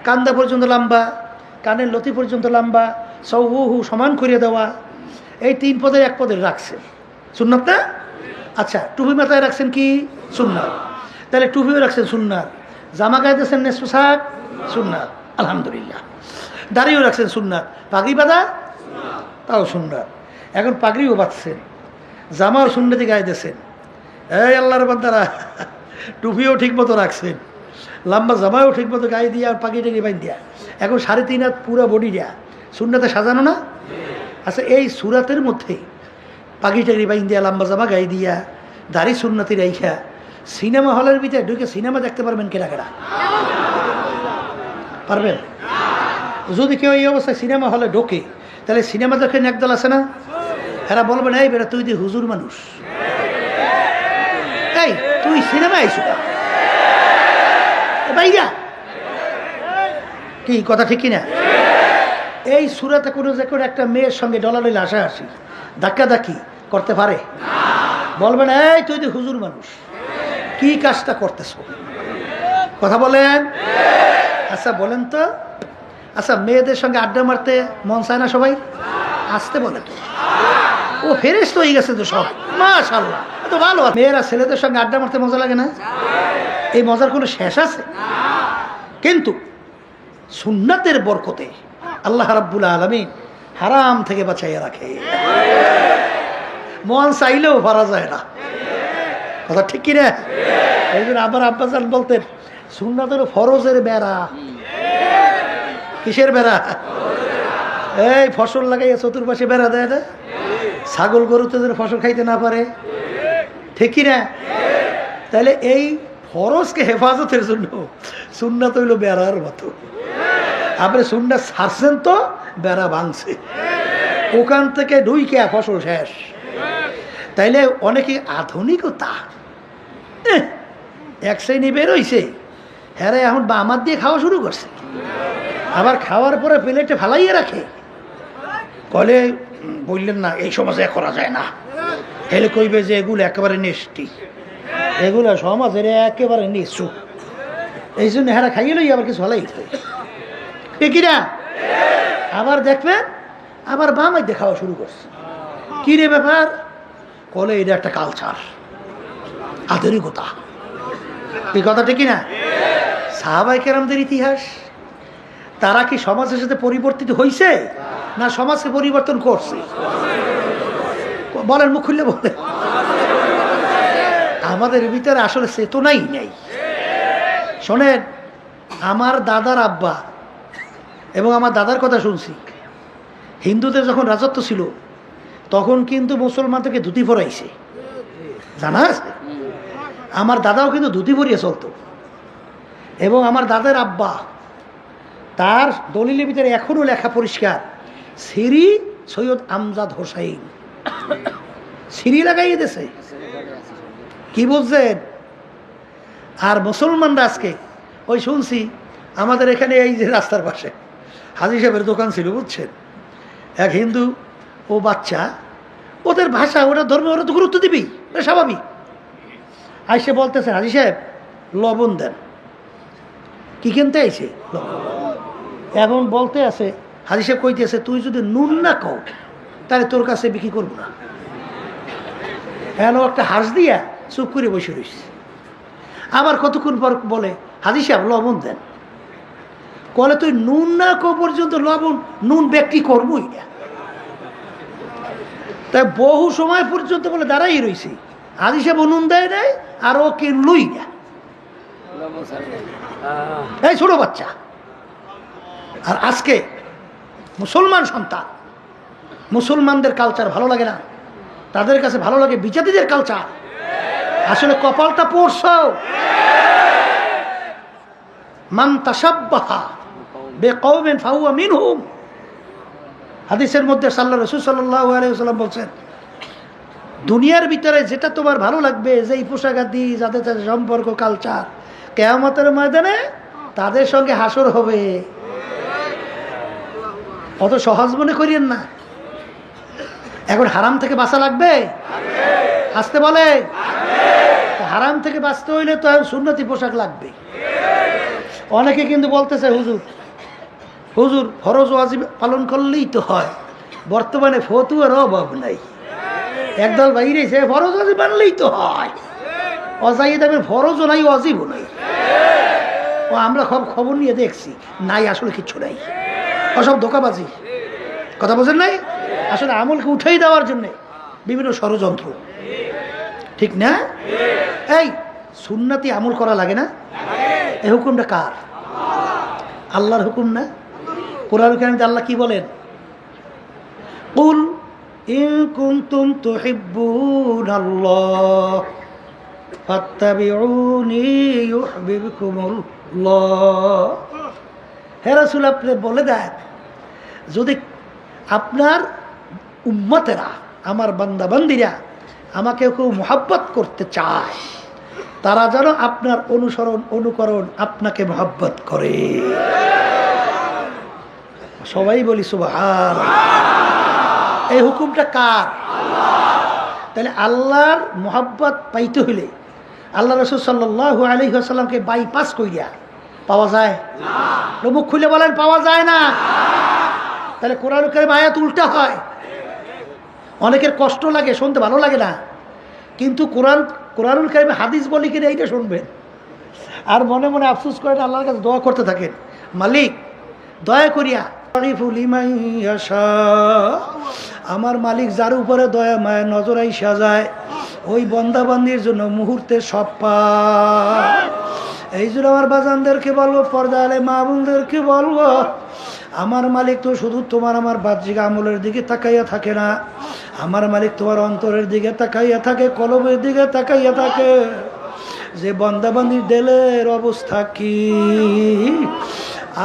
কান্দা পর্যন্ত লম্বা, কানের লতি পর্যন্ত লম্বা, সৌহু সমান করিয়ে দেওয়া, এই 3 পদের 1 পদের রাখছেন সুন্নাত না? আচ্ছা, টুপি মাথায় রাখছেন কি? সুন্নাত। তাহলে টুপিও রাখছেন সুন্নাত, জামা গায়ে দিয়েছেন নেস পোশাক সুন্নাত, আলহামদুলিল্লাহ। দাড়িও রাখছেন সুন্নাত, পাগড়ি বাঁধা তাও সুন্নাত। এখন পাগড়িও বাঁধছেন, জামাও সুন্নতি গায়ে দিয়েছেন। এই আল্লাহর বান্দারা, টুপিও ঠিক মতো রাখছেন, লম্বা জামাও ঠিক মতো গায়ে দিয়া, পাগড়ি টাগড়ি বাইন দিয়া, এখন 3.5 হাত পুরো বডি দেয়া সুন্নাতে সাজানো না? আচ্ছা, এই সুরাতের মধ্যে পাগড়ি টাগড়ি বাইন দিয়া, লম্বা জামা গায়ে দিয়া, দাড়ি সুন্নতি রাইখা সিনেমা হলের ভিতরে ঢুকে সিনেমা দেখতে পারবেন কেনা কেনা? পারবেন? যদি কেউ এই অবস্থায় সিনেমা হলে ঢোকে, তাহলে সিনেমা দেখেন একদল আছে না, এরা বলবেন এই বেটা তুই দি হুজুর মানুষ, এই তুই সিনেমা আইসু ভাইয়া। কি কথা ঠিক কিনা? এই সুরাতে কোনো যে কোনো একটা মেয়ের সঙ্গে ডলাডলি হাসাহাসি ধাক্কাধাক্কি করতে পারে? বলবেন এই তুই দি হুজুর মানুষ, কি কাজটা করতেছ? কথা বলেন। আচ্ছা বলেন তো, আচ্ছা মেয়েদের সঙ্গে আড্ডা মারতে মন চায় না সবাই? আসতে বলে তো, ও ফেরেশতা হয়ে গেছে তো সব, মাশাআল্লাহ, এত ভালো। মেয়েরা ছেলেদের সঙ্গে আড্ডা মারতে মজা লাগে না? এই মজার কোনো শেষ আছে? কিন্তু সুন্নাতের বরকতে আল্লাহ রাব্বুল আলামিন হারাম থেকে বাঁচাইয়া রাখে, মন চাইলেও পারা যায় না। কথা ঠিক কিনা? এই জন্য আবার আব্বাজান বলতেন সুন্নাতের ফরজের বেড়া। কিসের বেড়া? এই ফসল লাগাইয়া চতুর্পাশে বেড়া দেয় না, ছাগল গরুতে যেন ফসল খাইতে না পারে, ঠিক কিনা? তাহলে এই ফরজকে হেফাজতের জন্য সুন্নাত হইল বেড়ার মতো। আপনি সুন্নাত ছাড়ছেন তো বেড়া ভাঙছে, ওখান থেকে ঢুইকে ফসল শেষ। তাইলে অনেকে আধুনিকতা এক শ্রেণী বেরোইছে, হ্যাঁ এখন বামার দিয়ে খাওয়া শুরু করছে, আবার খাওয়ার পরে প্লেটে ফালাইয়ে রাখে, কলে বললেন না এই সমাজে করা যায় না, হেলে কইবে যে এগুলো একেবারে নেষ্টি, এগুলো সমাজের একেবারে নিচু, এই জন্য হেরা খাইয়ে লই আবার কিছু হলাই কিনা। আবার দেখবেন আবার বামাই দিয়ে খাওয়া শুরু করছে, কি রে ব্যাপার, কলে এটা একটা কালচার, আধুনিকতা। এই কথা ঠিক না? সাহাবায়ে কেরামদের ইতিহাস, তারা কি সমাজের সাথে পরিবর্তিত হয়েছে না সমাজকে পরিবর্তন করছে? বলেন, মুখ খুললে বলেন। আমাদের ভিতরে আসলে চেতনাই নেই। শোনেন, আমার দাদার আব্বা এবং আমার দাদার কথা শুনছি, হিন্দুদের যখন রাজত্ব ছিল তখন কিন্তু মুসলমানদেরকে ধুতি পরাইছে, জানা আছে? আমার দাদাও কিন্তু ধুতি পরিয়ে চলতো। এবং আমার দাদার আব্বা, তার দলিলের ভিতরে এখনও লেখা পরিষ্কার, শ্রী সৈয়দ আমজাদ হোসাইন, শ্রী লাগাইয়ে দিয়েছে। কি বলছেন? আর মুসলমানরা আজকে ওই শুনছি আমাদের এখানে এই যে রাস্তার পাশে হাজি সাহেবের দোকান ছিল, বুঝছেন, এক হিন্দু ও বাচ্চা, ওদের ভাষা ওরা ধর্মে ওরা তো গুরুত্ব দিবেই, স্বাভাবিক। আইসে বলতেছে হাজি সাহেব লবণ দেন, কি কিনতে আইছে? এখন বলতে আছে হাজি সাহেব কইতেছে তুই যদি নুন না কও তাহলে তোর কাছে বিক্রি করবো না। এখন একটা হাঁস দিয়া চুপ করে বসে রয়েছে। আবার কতক্ষণ পর বলে হাজি সাহেব লবণ দেন, কলে তুই নুন না কো পর্যন্ত লবণ নুন বিক্রি করবোই না। তাই বহু সময় পর্যন্ত বলে দাঁড়াই রয়েছে, হাজি সাহেব নুন দেয় নাই আর ও কিনলই না, এই ছোট বাচ্চা। আর আজকে মুসলমান সন্তান, মুসলমানদের কালচার ভালো লাগে না, তাদের কাছে ভালো লাগে বিজাতিদের কালচার। আসলে কপালটা পড়ছ, মান তাশাব্বাহা বিকওমিন ফাহুয়া মিনহুম। হাদিসের মধ্যে রাসূল সাল্লাল্লাহু আলাইহি ওয়াসাল্লাম বলছেন, দুনিয়ার ভিতরে যেটা তোমার ভালো লাগবে, যেই পোশাক আদি, যাদের সাথে সম্পর্ক, কালচার, কিয়ামতের ময়দানে তাদের সঙ্গে হাসর হবে। অত সহজ মনে করিয়েন না। এখন হারাম থেকে বাঁচা লাগবে, আসতে বলে হারাম থেকে বাঁচতে হইলে তো সুন্নতি পোশাক লাগবে। অনেকে কিন্তু বলতেছে হুজুর হুজুর ফরজ ওয়াজিব পালন করলেই তো হয়, বর্তমানে ফতুয়ার অভাব নাই। একদল বাইরে সে ফরজ ওয়াজিব মানলেই তো হয়, অজাইয়ে দেবেন ফরজও নাই ওয়াজিবও নাই। ও আমরা খবর নিয়ে দেখছি নাই, আসলে কিচ্ছু নাই, ওসব ধোঁকাবাজি। কথা বোঝেন নাই? আসলে আমলকে উঠাই দেওয়ার জন্যে বিভিন্ন ষড়যন্ত্র, ঠিক না? এই সুন্নতি আমল করা লাগে না? এই হুকুমটা কার? আল্লাহর হুকুম না? কোরআন কারিমে আল্লাহ কি বলেন? কুল ইন কুনতুম তুহিব্বুনাল্লাহ ফাত্তাবিউনি ইউহিব্বুকুমুল্লাহ। হে রাসূল, আপনি বলে দেন, যদি আপনার উম্মতেরা, আমার বান্দা বান্দিরা আমাকে কেউ মহব্বত করতে চায়, তারা যেন আপনার অনুসরণ অনুকরণ আপনাকে মহব্বত করে। সবাই বলি সুবহানাল্লাহ। এই হুকুমটা কার? তাহলে আল্লাহর মহব্বত পাইতে হইলে আল্লাহ রাসূল সাল্লাল্লাহু আলাইহি ওয়াসাল্লামকে বাইপাস কইরা পাওয়া যায় না। মুখ খুলে বলেন পাওয়া যায় না। তাহলে কোরআন কারীম আয়াত উল্টা হয়। অনেকের কষ্ট লাগে, শুনতে ভালো লাগে না, কিন্তু কোরআনুল কারীমে হাদিস বলি কিনা এইটা শুনবেন আর মনে মনে আফসোস করেন, আল্লাহর কাছে দোয়া করতে থাকেন, মালিক দয়া করিয়া আমার মালিক যার উপরে দয়া মায়া নজর আইসা যায় ওই বন্দাবান্দির জন্য মুহূর্তে সব পায়। এই জন্য আমার বাজানদেরকে বলবো, পর্দা আলে মা বোনদেরকে বলবো, আমার মালিক তো শুধু তোমার আমার বাহ্যিক আমলের দিকে তাকাইয়া থাকে না, আমার মালিক তোমার অন্তরের দিকে তাকাইয়া থাকে, কলবের দিকে তাকাইয়া থাকে। যে বান্দাবান্দির দিলের অবস্থা কি।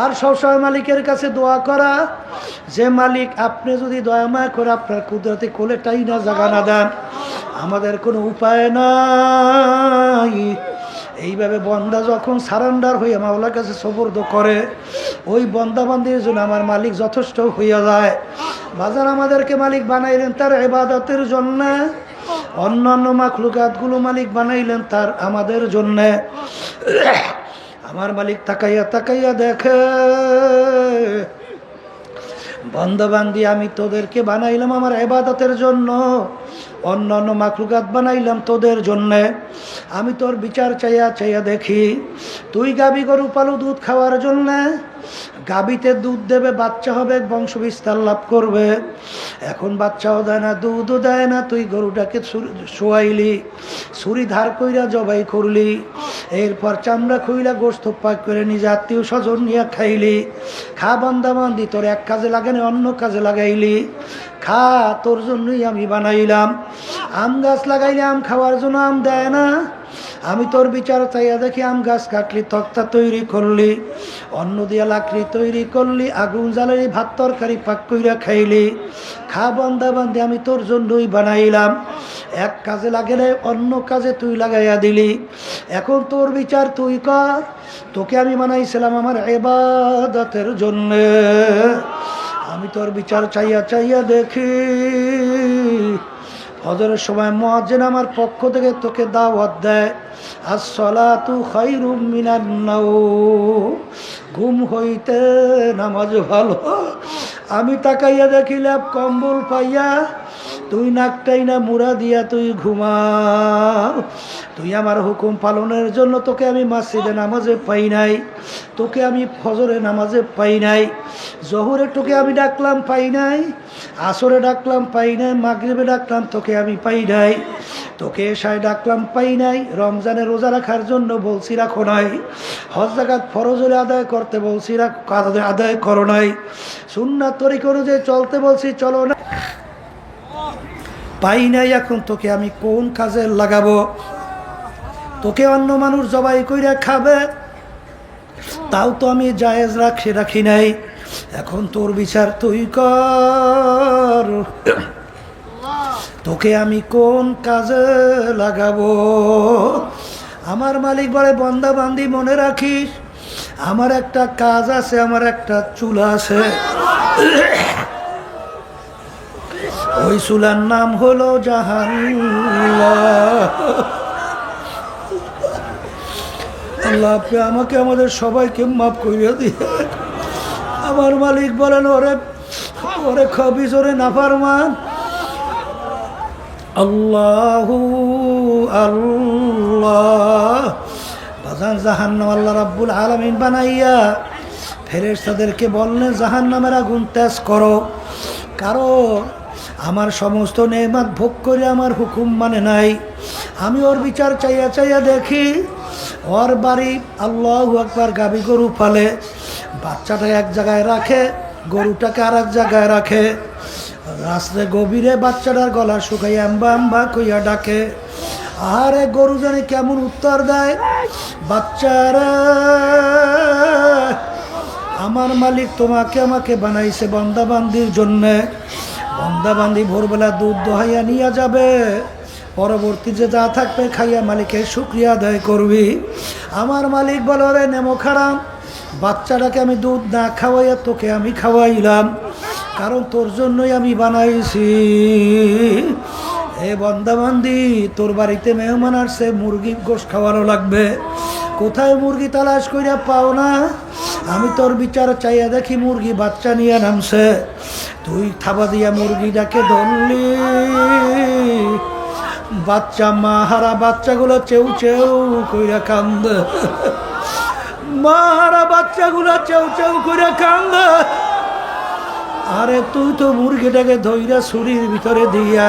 আর সবসময় মালিকের কাছে দোয়া করা যে মালিক আপনি যদি দয়া মায়া করে আপনার কুদরতি কোলেটাই না জাগা না দেন, আমাদের কোনো উপায় নাই। এইভাবে বন্দা যখন সারেন্ডার হয়ে মাওলার কাছে সুপর্দ করে, ওই বন্দাবান্দির জন্য আমার মালিক যথেষ্ট হইয়া যায়। বাজার আমাদেরকে মালিক বানাইলেন তার ইবাদতের জন্য, অন্যান্য মাখলুকাতগুলো মালিক বানাইলেন তার আমাদের জন্য। আমার মালিক তাকাইয়া তাকাইয়া দেখে, বন্দাবান্দি আমি তোদেরকে বানাইলাম আমার ইবাদতের জন্য, অন্যান্য মাখলুকাত বানাইলাম তোদের জন্যে। আমি তোর বিচার চাইয়া চাইয়া দেখি, তুই গাবি গরু পালু দুধ খাওয়ার জন্যে, গাবিতে দুধ দেবে, বাচ্চা হবে, বংশ বিস্তার লাভ করবে। এখন বাচ্চাও দেয় না, দুধও দেয় না, তুই গরুটাকে শোয়াইলি, ছুরি ধার কইরা জবাই করলি, এরপর চামড়া খুইলা গোস্ত পাক করে নিজে আত্মীয় স্বজন নিয়ে খাইলি। খা বান্দাবান্দি, তোর এক কাজে লাগে না অন্য কাজে লাগাইলি, খা, তোর জন্যই আমি বানাইলাম। আম গাছ লাগাইলে আম খাওয়ার জন্য আম দেয় না, আমি তোর বিচার চাইয়া দেখি আম গাছ কাটলি, তক্তা তৈরি করলি, অন্ন দিয়া লাকড়ি তৈরি করলি, আগুন জ্বালালি, ভাত তরকারি পাক কইরা খাইলি। খা বান্দাবান্দি, আমি তোর জন্যই বানাইলাম। এক কাজে লাগে না অন্য কাজে তুই লাগাইয়া দিলি। এখন তোর বিচার তুই কর, তোকে আমি বানাইছিলাম আমার ইবাদতের জন্যে। আমি তোর বিচার চাইয়া চাইয়া দেখি, ফজরের সময় মুয়াজ্জিন আমার পক্ষ থেকে তোকে দাওয়াত দেয়, আসসালাতু খায়রুম মিনান নাওম, ঘুম হইতে নামাজ ভালো। আমি তাকাইয়া দেখিলাম কম্বল পাইয়া তুই নাকটাই না মুড়া দিয়া তুই ঘুমাও। তুই আমার হুকুম পালনের জন্য তোকে আমি মসজিদে নামাজে পাই নাই, তোকে আমি ফজরে নামাজে পাই নাই, জোহরে তোকে আমি ডাকলাম পাই নাই, আসরে ডাকলাম পাই নাই, মাগরিবে ডাকলাম তোকে আমি পাই নাই, তোকে এশায় ডাকলাম পাই নাই, রমজানে রোজা রাখার জন্য বলছি রাখো নাই, হজ যাকাত ফরজ হলে আদায় করতে বলছি আদায় করো নাই, সুন্নাত তরিকা অনুযায়ী চলতে বলছি চলো না, পাই নাই। এখন তোকে আমি কোন কাজে লাগাবো? তোকে অন্য মানুষ জবাই কইরা খাবে, তাও তো আমি জায়েজ রাখি নাই। এখন তোর বিচার তুই কর, তোকে আমি কোন কাজে লাগাবো? আমার মালিক বলে, বান্দা বান্দি মনে রাখিস, আমার একটা কাজ আছে, আমার একটা চুলা আছে, ওই চুলার নাম হলো জাহান্নাম। আল্লাহ আপনি আমাকে আমাদের সবাইকে মাফ করিয়া দিয়ে। আমার মালিক বলেন, ওরে ওরে খবিস, ওরে নাফরমান, আল্লাহু আল্লাহ বাজান জাহান্নাম আল্লাহ রাব্বুল আলামিন বানাইয়া ফেরেশতাদেরকে বললেন জাহান্নামের আগুন তেজ করো, কারণ আমার সমস্ত নেয়ামত ভোগ করে আমার হুকুম মানে নাই। আমি ওর বিচার চাইয়া চাইয়া দেখি, ওর বাড়ি আল্লাহু আকবার গাবি গরু পালে, বাচ্চাটা এক জায়গায় রাখে, গরুটাকে আর এক জায়গায় রাখে, রাস্তায় গভীরে বাচ্চাটার গলা শুকাই আম্বা আম্বা কইয়া ডাকে। আরে গরু জানি কেমন উত্তর দেয়, বাচ্চারা আমার মালিক তোমাকে আমাকে বানাইছে বান্দাবান্দির জন্যে, বান্দাবান্দি ভোরবেলা দুধ দোহাইয়া নিয়ে যাবে, পরবর্তী যে যা থাকবে খাইয়া মালিকের শুকরিয়া আদায় করবি। আমার মালিক বলে, রে নেমো খারাম, বাচ্চাটাকে আমি দুধ না খাওয়াইয়া তোকে আমি খাওয়াইলাম, কারণ তোর জন্যই আমি বানাইছি। এ বান্দাবান্দি, তোর বাড়িতে মেহমান আসছে, মুরগি গোশত খাওয়ানো লাগবে, কোথায় মুরগি তালাশ কইরা পাও না, আমি তোর বিচার চাইয়া দেখি মুরগি বাচ্চা নিয়ে নামছে, তুই থাবা দিয়া মুরগিটাকে ধরলি, বাচ্চা মা হারা বাচ্চাগুলো চেউ চেউ কইরা কান্দে, মা হারা বাচ্চাগুলো চেউ চেউ কইরা কান্দে। আরে তুই তো মুরগিটাকে ধইরা ছুরির ভিতরে দিয়া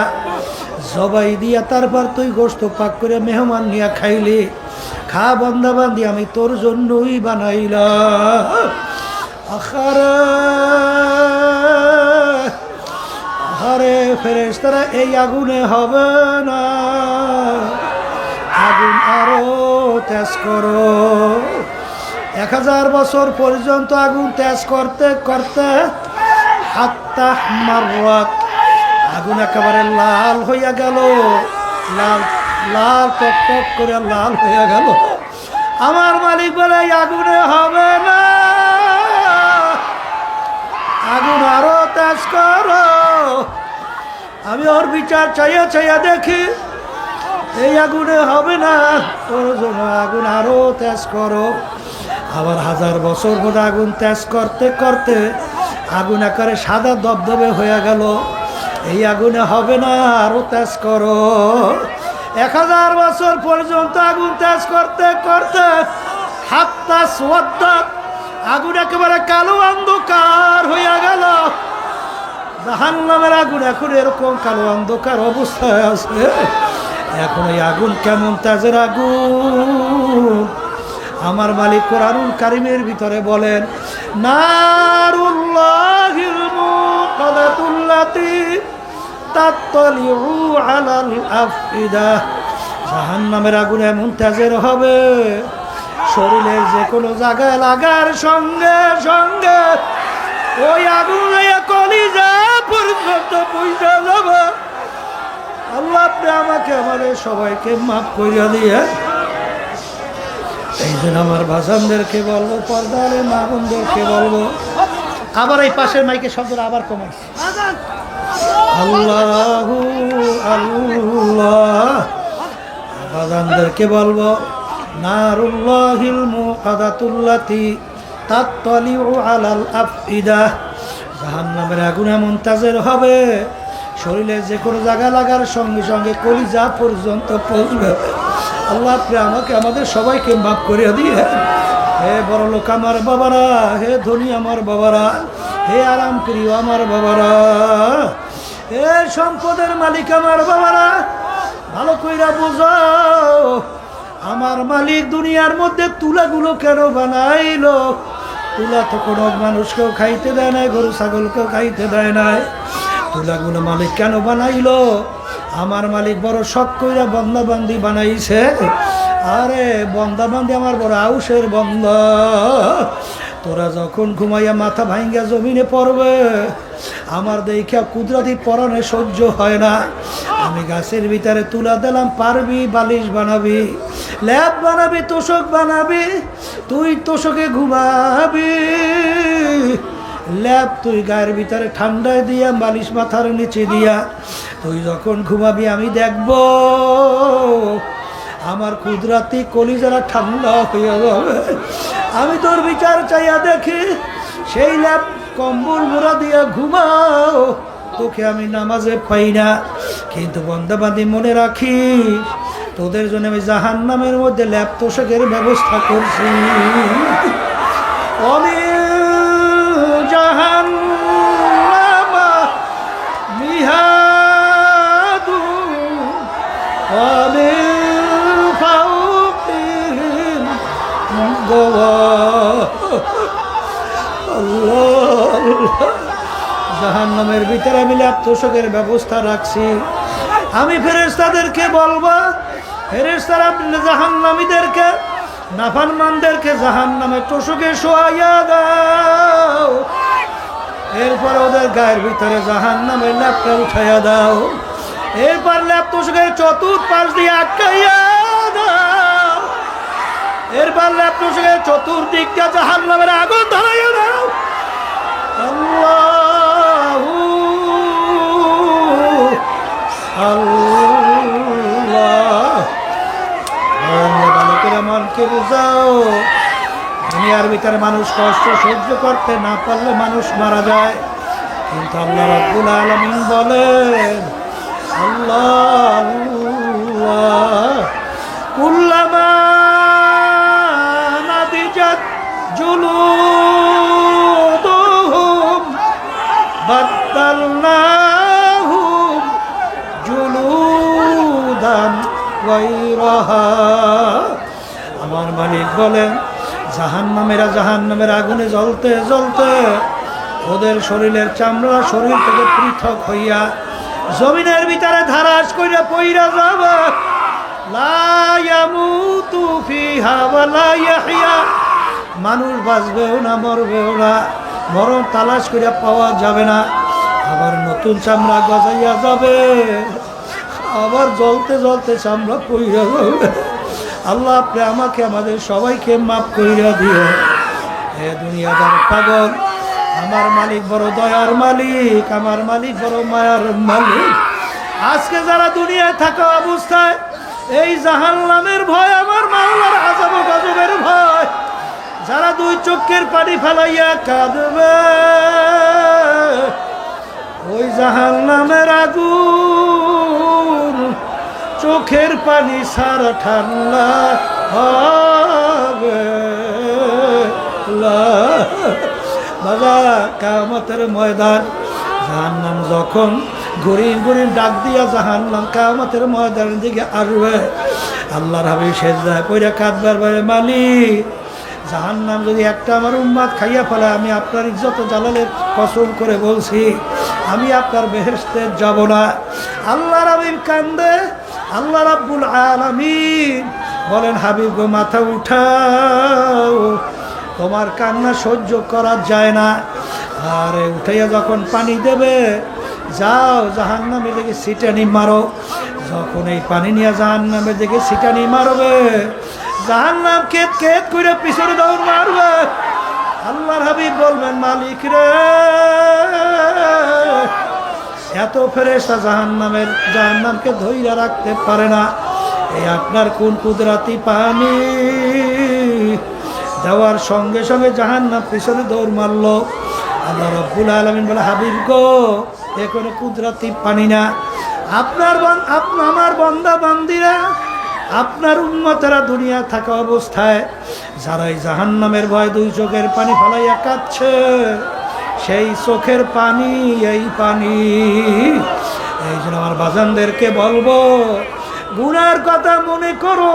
জবাই দিয়া তারপর তুই গোশত পাক করে মেহমান নিয়ে খাইলি। খা বান্দাবান্দি, আমি তোর জন্যই বানাইলাম। আরে ফেরেশতারা এই আগুনে হবে না, আগুন আরো তেজ করো। 1000 বছর পর্যন্ত আগুন তেজ করতে করতে হাত্তা মাররাত, আগুন একেবারে লাল হইয়া গেল, লাল লাল টক টক করে লাল হইয়া গেল। আমার মালিক বলে আগুনে হবে না, আগুন আরো তেজ করো। আমি ওর বিচার চাইয়া চাইয়া দেখি এই আগুনে হবে না, ওর জন্য আগুন আরো তেজ করো। আবার 1000 বছর পরে আগুন তেজ করতে করতে আগুন আকারে সাদা দবদবে হয়ে গেল। এই আগুনে হবে না, আরো তেজ করো। 1000 বছর পর্যন্ত আগুন তেজ করতে করতে হাত্তা সুয়াদ্দাত, আগুন একেবারে কালো অন্ধকার হইয়া গেল। জাহান্নামের আগুন এখন এরকম কালো অন্ধকার অবস্থায় আছে। এখন এই আগুন কেমন তেজের আগুন! আমার মালিক কোরআনুল কারীমের ভিতরে বলেন, নারুল্লাহিল মুকাদাতুল্লাতি তাত্তালিউ আলাল আফইদা, জাহান্নামের আগুন এমন তেজের হবে, শরীরের যে কোনো জায়গায় লাগার সঙ্গে সঙ্গে ওই আগুন কলিজা পর্যন্ত পৌঁছে যাবে। আল্লাহ আপনি আমাকে আমাদের সবাইকে মাফ করিয়া দিয়ে। এই জন্য আমার ভাষানদেরকে বলবো, পর্দারে মা বোনদেরকে বলবো, আবার এই পাশের মাইকে শব্দটা আবার কমাইছে, আল্লাহু আল্লাহ। ভাষানদেরকে বলবো, নারুল্লাহিল মুকাদাতুল্লাতি তাত্তালিউ আলাল আফইদা, জাহান্নামের আগুন এমন তেজের হবে, শরীরে যে কোনো জায়গা লাগার সঙ্গে সঙ্গে কলিজা পর্যন্ত পৌঁছবে। আল্লাহ আপনি আমাকে আমাদের সবাইকে মাফ করে দিয়ে। হে বড় লোক আমার বাবারা, হে ধনী আমার বাবারা, হে আরাম প্রিয় আমার বাবারা, হে সম্পদের মালিক আমার বাবারা, ভালো কইরা বুঝাও আমার মালিক দুনিয়ার মধ্যে তুলাগুলো কেন বানাইলো? তুলা তো কোনো মানুষকেও খাইতে দেয় নাই, গরু ছাগলকেও খাইতে দেয় নাই। তুলাগুলো মালিক কেন বানাইলো? আমার মালিক বড় শখ কইরা বন্দাবান্দি বানাইছে। আরে বন্দাবান্দি আমার বড় আউসের বন্দা। তোরা যখন ঘুমাইয়া মাথা ভাঙ্গা জমিনে পড়বে, আমার দেখা কুদরতি পরনে সহ্য হয় না। আমি গাছের ভিতরে তুলা দিলাম, পারবি বালিশ বানাবি, ল্যাব বানাবি, তোষক বানাবি, তুই তোষকে ঘুমাবি। ল্যাব তুই গায়ের ভিতরে ঠান্ডায় দিয়া, বালিশ মাথার নিচে দিয়া, তুই যখন ঘুমাবি আমি দেখব আমার কুদরতি কলিজারা ঠান্ডা হইয়া যাবে। আমি তোর বিচার চাইয়া দেখি, সেই ল্যাব কম্বল মোড়া দিয়া ঘুমাও, তোকে আমি নামাজে পাই না। কিন্তু বন্দাবান্দি মনে রাখিস, তোদের জন্য আমি জাহান্নামের মধ্যে ল্যাব তোষকের ব্যবস্থা করছি। আমি জাহান্নামা মিহাদু আমি ফাউকিহিম গওয়া। আল্লাহ, জাহান্নামের ভিতরে আমি ল্যাব তোষকের ব্যবস্থা রাখছি। আমি ফেরেশতাদেরকে বলবো, ফেরেশতারা জাহান্নামীদেরকে, নাফরমানদেরকে জাহান্নামে তোষকে শোয়াইয়া দাও। এরপর ওদের গায়ের ভিতরে জাহান্নামের ল্যাবটা উঠাইয়া দাও। এরপর ল্যাব তোষকের চতুর্পাশ দিয়ে আটকাইয়া দাও। এরপর ল্যাব তোষকের চতুর্দিকটা জাহান্নামের আগুন ধরাইয়া দাও। আল্লাহু আল্লাহ। বালকেরা মনকে বুঝাও, দুনিয়ার ভিতরে মানুষ কষ্ট সহ্য করতে না পারলে মানুষ মারা যায়, কিন্তু আল্লাহ রাব্বুল আলামিন বলেন, আল্লাহ কুল্লামা নাদিজাত জুলুদুহুম বাদদালনাহুম জুলুদান গায়রাহা। আমার মালিক বলেন, জাহান্নামেরা জাহান্নামের আগুনে জ্বলতে জ্বলতে ওদের শরীরের চামড়া শরীর থেকে পৃথক হইয়া জমিনের ভিতরে ধারাস কইরা পইরা যাবে। লা ইয়ামুতু ফিহা ওয়া লা ইয়াহইয়া, মানুষ বাঁচবেও না মরবেও না, মরণ তালাশ করে পাওয়া যাবে না। আবার নতুন চামড়া গজাইয়া যাবে, আবার জ্বলতে জ্বলতে চামড়া পইরা যাবে। আল্লাহ আপনি আমাকে আমাদের সবাইকে মাফ কইরা দিও। হে দুনিয়াদার পাগল, আমার মালিক বড় দয়ার মালিক, আমার মালিক বড় মায়ার মালিক। আজকে যারা দুনিয়ায় থাকা অবস্থায় এই জাহান্নামের ভয়, আমার মাওলার আযাব ও গজবের ভয়, যারা দুই চোখের পানি ফেলাইয়া কাঁদবে, ওই জাহান্নামের আগুন চোখের পানি সারা ঠান্ডা হবে। বাবা, কিয়ামতের ময়দান জাহান্নাম যখন গরিব গরিব ডাক দিয়া জাহান্নাম কিয়ামতের ময়দানের দিকে আসবে, আল্লাহর হাবিব সেজদায় পড়ে কাঁদবার বলে, মালিক জাহান্নাম যদি একটা আমার উম্মাত খাইয়া ফেলে, আমি আপনার ইজ্জত জালালের কসম করে বলছি আমি আপনার বেহেশতে যাব না। আল্লাহর হাবিব কান্দে, আল্লাহ রাব্বুল আলামিন বলেন, হাবিব গো মাথা উঠাও, তোমার কান্না সহ্য করা যায় না। আরে উঠাইয়া যখন পানি দেবে, যাও জাহান্নামের দিকে ছিটানি মারো। যখন এই পানি নিয়ে জাহান্নামের দিকে ছিটানি মারবে, জাহান্নাম কেত কেত করে পিছনে দৌড় মারবে। আল্লাহর হাবিব বলবেন, মালিক রে, এত ফেরেশতা জাহান্নামকে ধইরা রাখতে পারে না। এই আপনার কোন কুদরতি পানি দেওয়ার সঙ্গে সঙ্গে জাহান্নাম পিছনে দৌড় মারলো। আল্লাহ রাব্বুল আলামিন বলে, হাবিব গো, এ কোনো কুদরতি পানি না। আমার বান্দা বান্দিরা, আপনার উম্মতেরা দুনিয়া থাকা অবস্থায় যারা এই জাহান্নামের ভয় দুই চোখের পানি ফেলাইয়া কাঁদছে, সেই চোখের পানি এই পানি। এই জন্য আমার বাজানদেরকে বলবো, গুনার কথা মনে করো,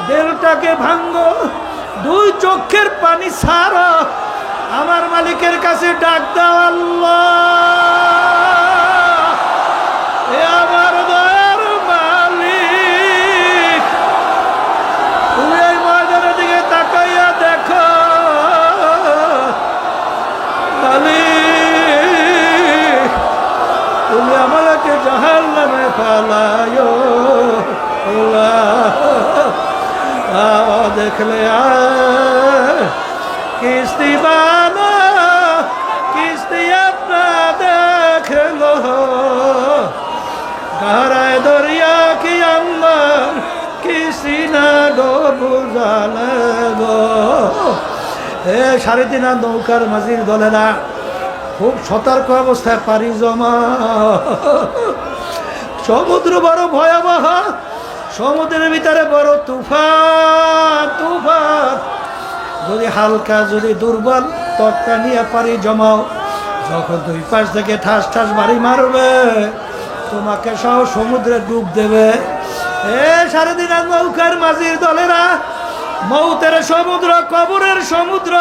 দিলটাকে ভাঙ্গো, দুই চোখের পানি ছাড়ো, আমার মালিকের কাছে ডাক দাও, আল্লাহ এ আমার দয়ার মালিক, তুমি এই ময়দানের দিকে তাকাইয়া দেখো, মালিক তুমি আমাকে জাহান্নামে ফেলায়ো। দেখলে কিস্তি বানা কিস্তি আপনা দেখলো, গহরায় দরিয়া কি আল্লাহ কিস্তি না গো বুঝালে গো। 3.5 নৌকার মাঝির দলেরা খুব সতর্ক অবস্থায় পারি জমা। সমুদ্র বড় ভয়াবহ, সমুদ্রের ভিতরে বড় তুফান তুফান। যদি হালকা, যদি দুর্বল তটকা নিয়ে পারি জমাও, যখন দুই পাশ থেকে ঠাস ঠাস বাড়ি মারবে, তোমাকে সহ সমুদ্রে ডুব দেবে। 3.5 নৌকার মাঝির দলেরা, মৌতের সমুদ্র, কবরের সমুদ্র,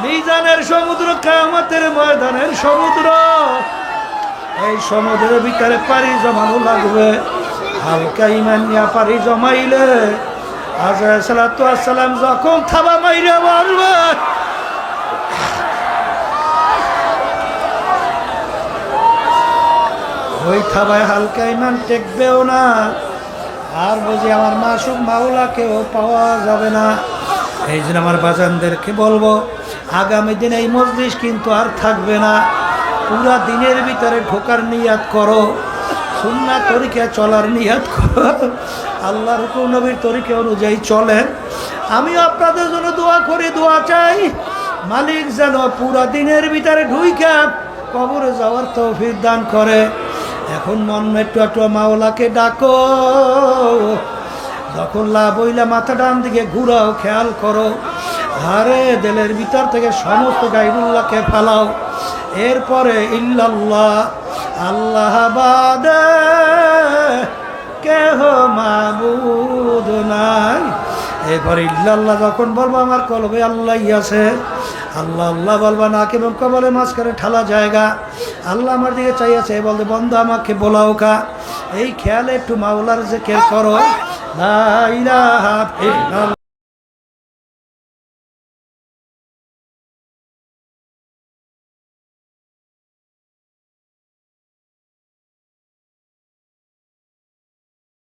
মিজানের সমুদ্র, কিয়ামতের ময়দানের সমুদ্র, এই সমুদ্রের ভিতরে পারি জমানো লাগবে। হালকা ইমান নিয়ে পারি জমাইলে আজরাইল সালাতু ওয়াস সালাম যখন থাবা মাইরা মারবে, ওই থাবায় হালকা ইমান টেকবেও না, আর বুঝি আমার মাসুক মাওলাকেও পাওয়া যাবে না। এই জন্য আমার বাজানদেরকে বলবো, আগামী দিন এই মজলিস কিন্তু আর থাকবে না। পুরা দিনের ভিতরে ঢোকার নিয়াত করো, সুন্নাহ তরিকা চলার নিয়াত করো, আল্লাহর হুকুম নবীর তরিকা অনুযায়ী চলেন। আমিও আপনাদের জন্য দোয়া করি, দোয়া চাই, মালিক যেন পুরা দিনের ভিতরে ঢুইকা কবরে যাওয়ার তৌফিক দান করে। এখন মন একটু একটু মাওলাকে ডাকো, যখন লাভ হইলে মাথা ডান দিকে ঘুরাও, খেয়াল করো, আরে দিলের ভিতর থেকে সমস্ত গায়রুল্লাহকে ফালাও। এরপরে ইল্লাল্লাহ, আল্লাহ বাদে কেহ মাবুদ নাই। এরপরে ইল্লাল্লাহ যখন বলবো, আমার কলবে আল্লাহই আছে, আল্লাহ আল্লাহ বলবা নাক এবং কবলের মাঝখানে ঠালা জায়গা, আল্লাহ আমার দিকে চাইয়াছে, বলতে বন্ধু আমাকে বোলাও কা। এই খেয়ালে একটু মাওলার জিকির করো, লা ইলাহা ইল্লাল্লাহ।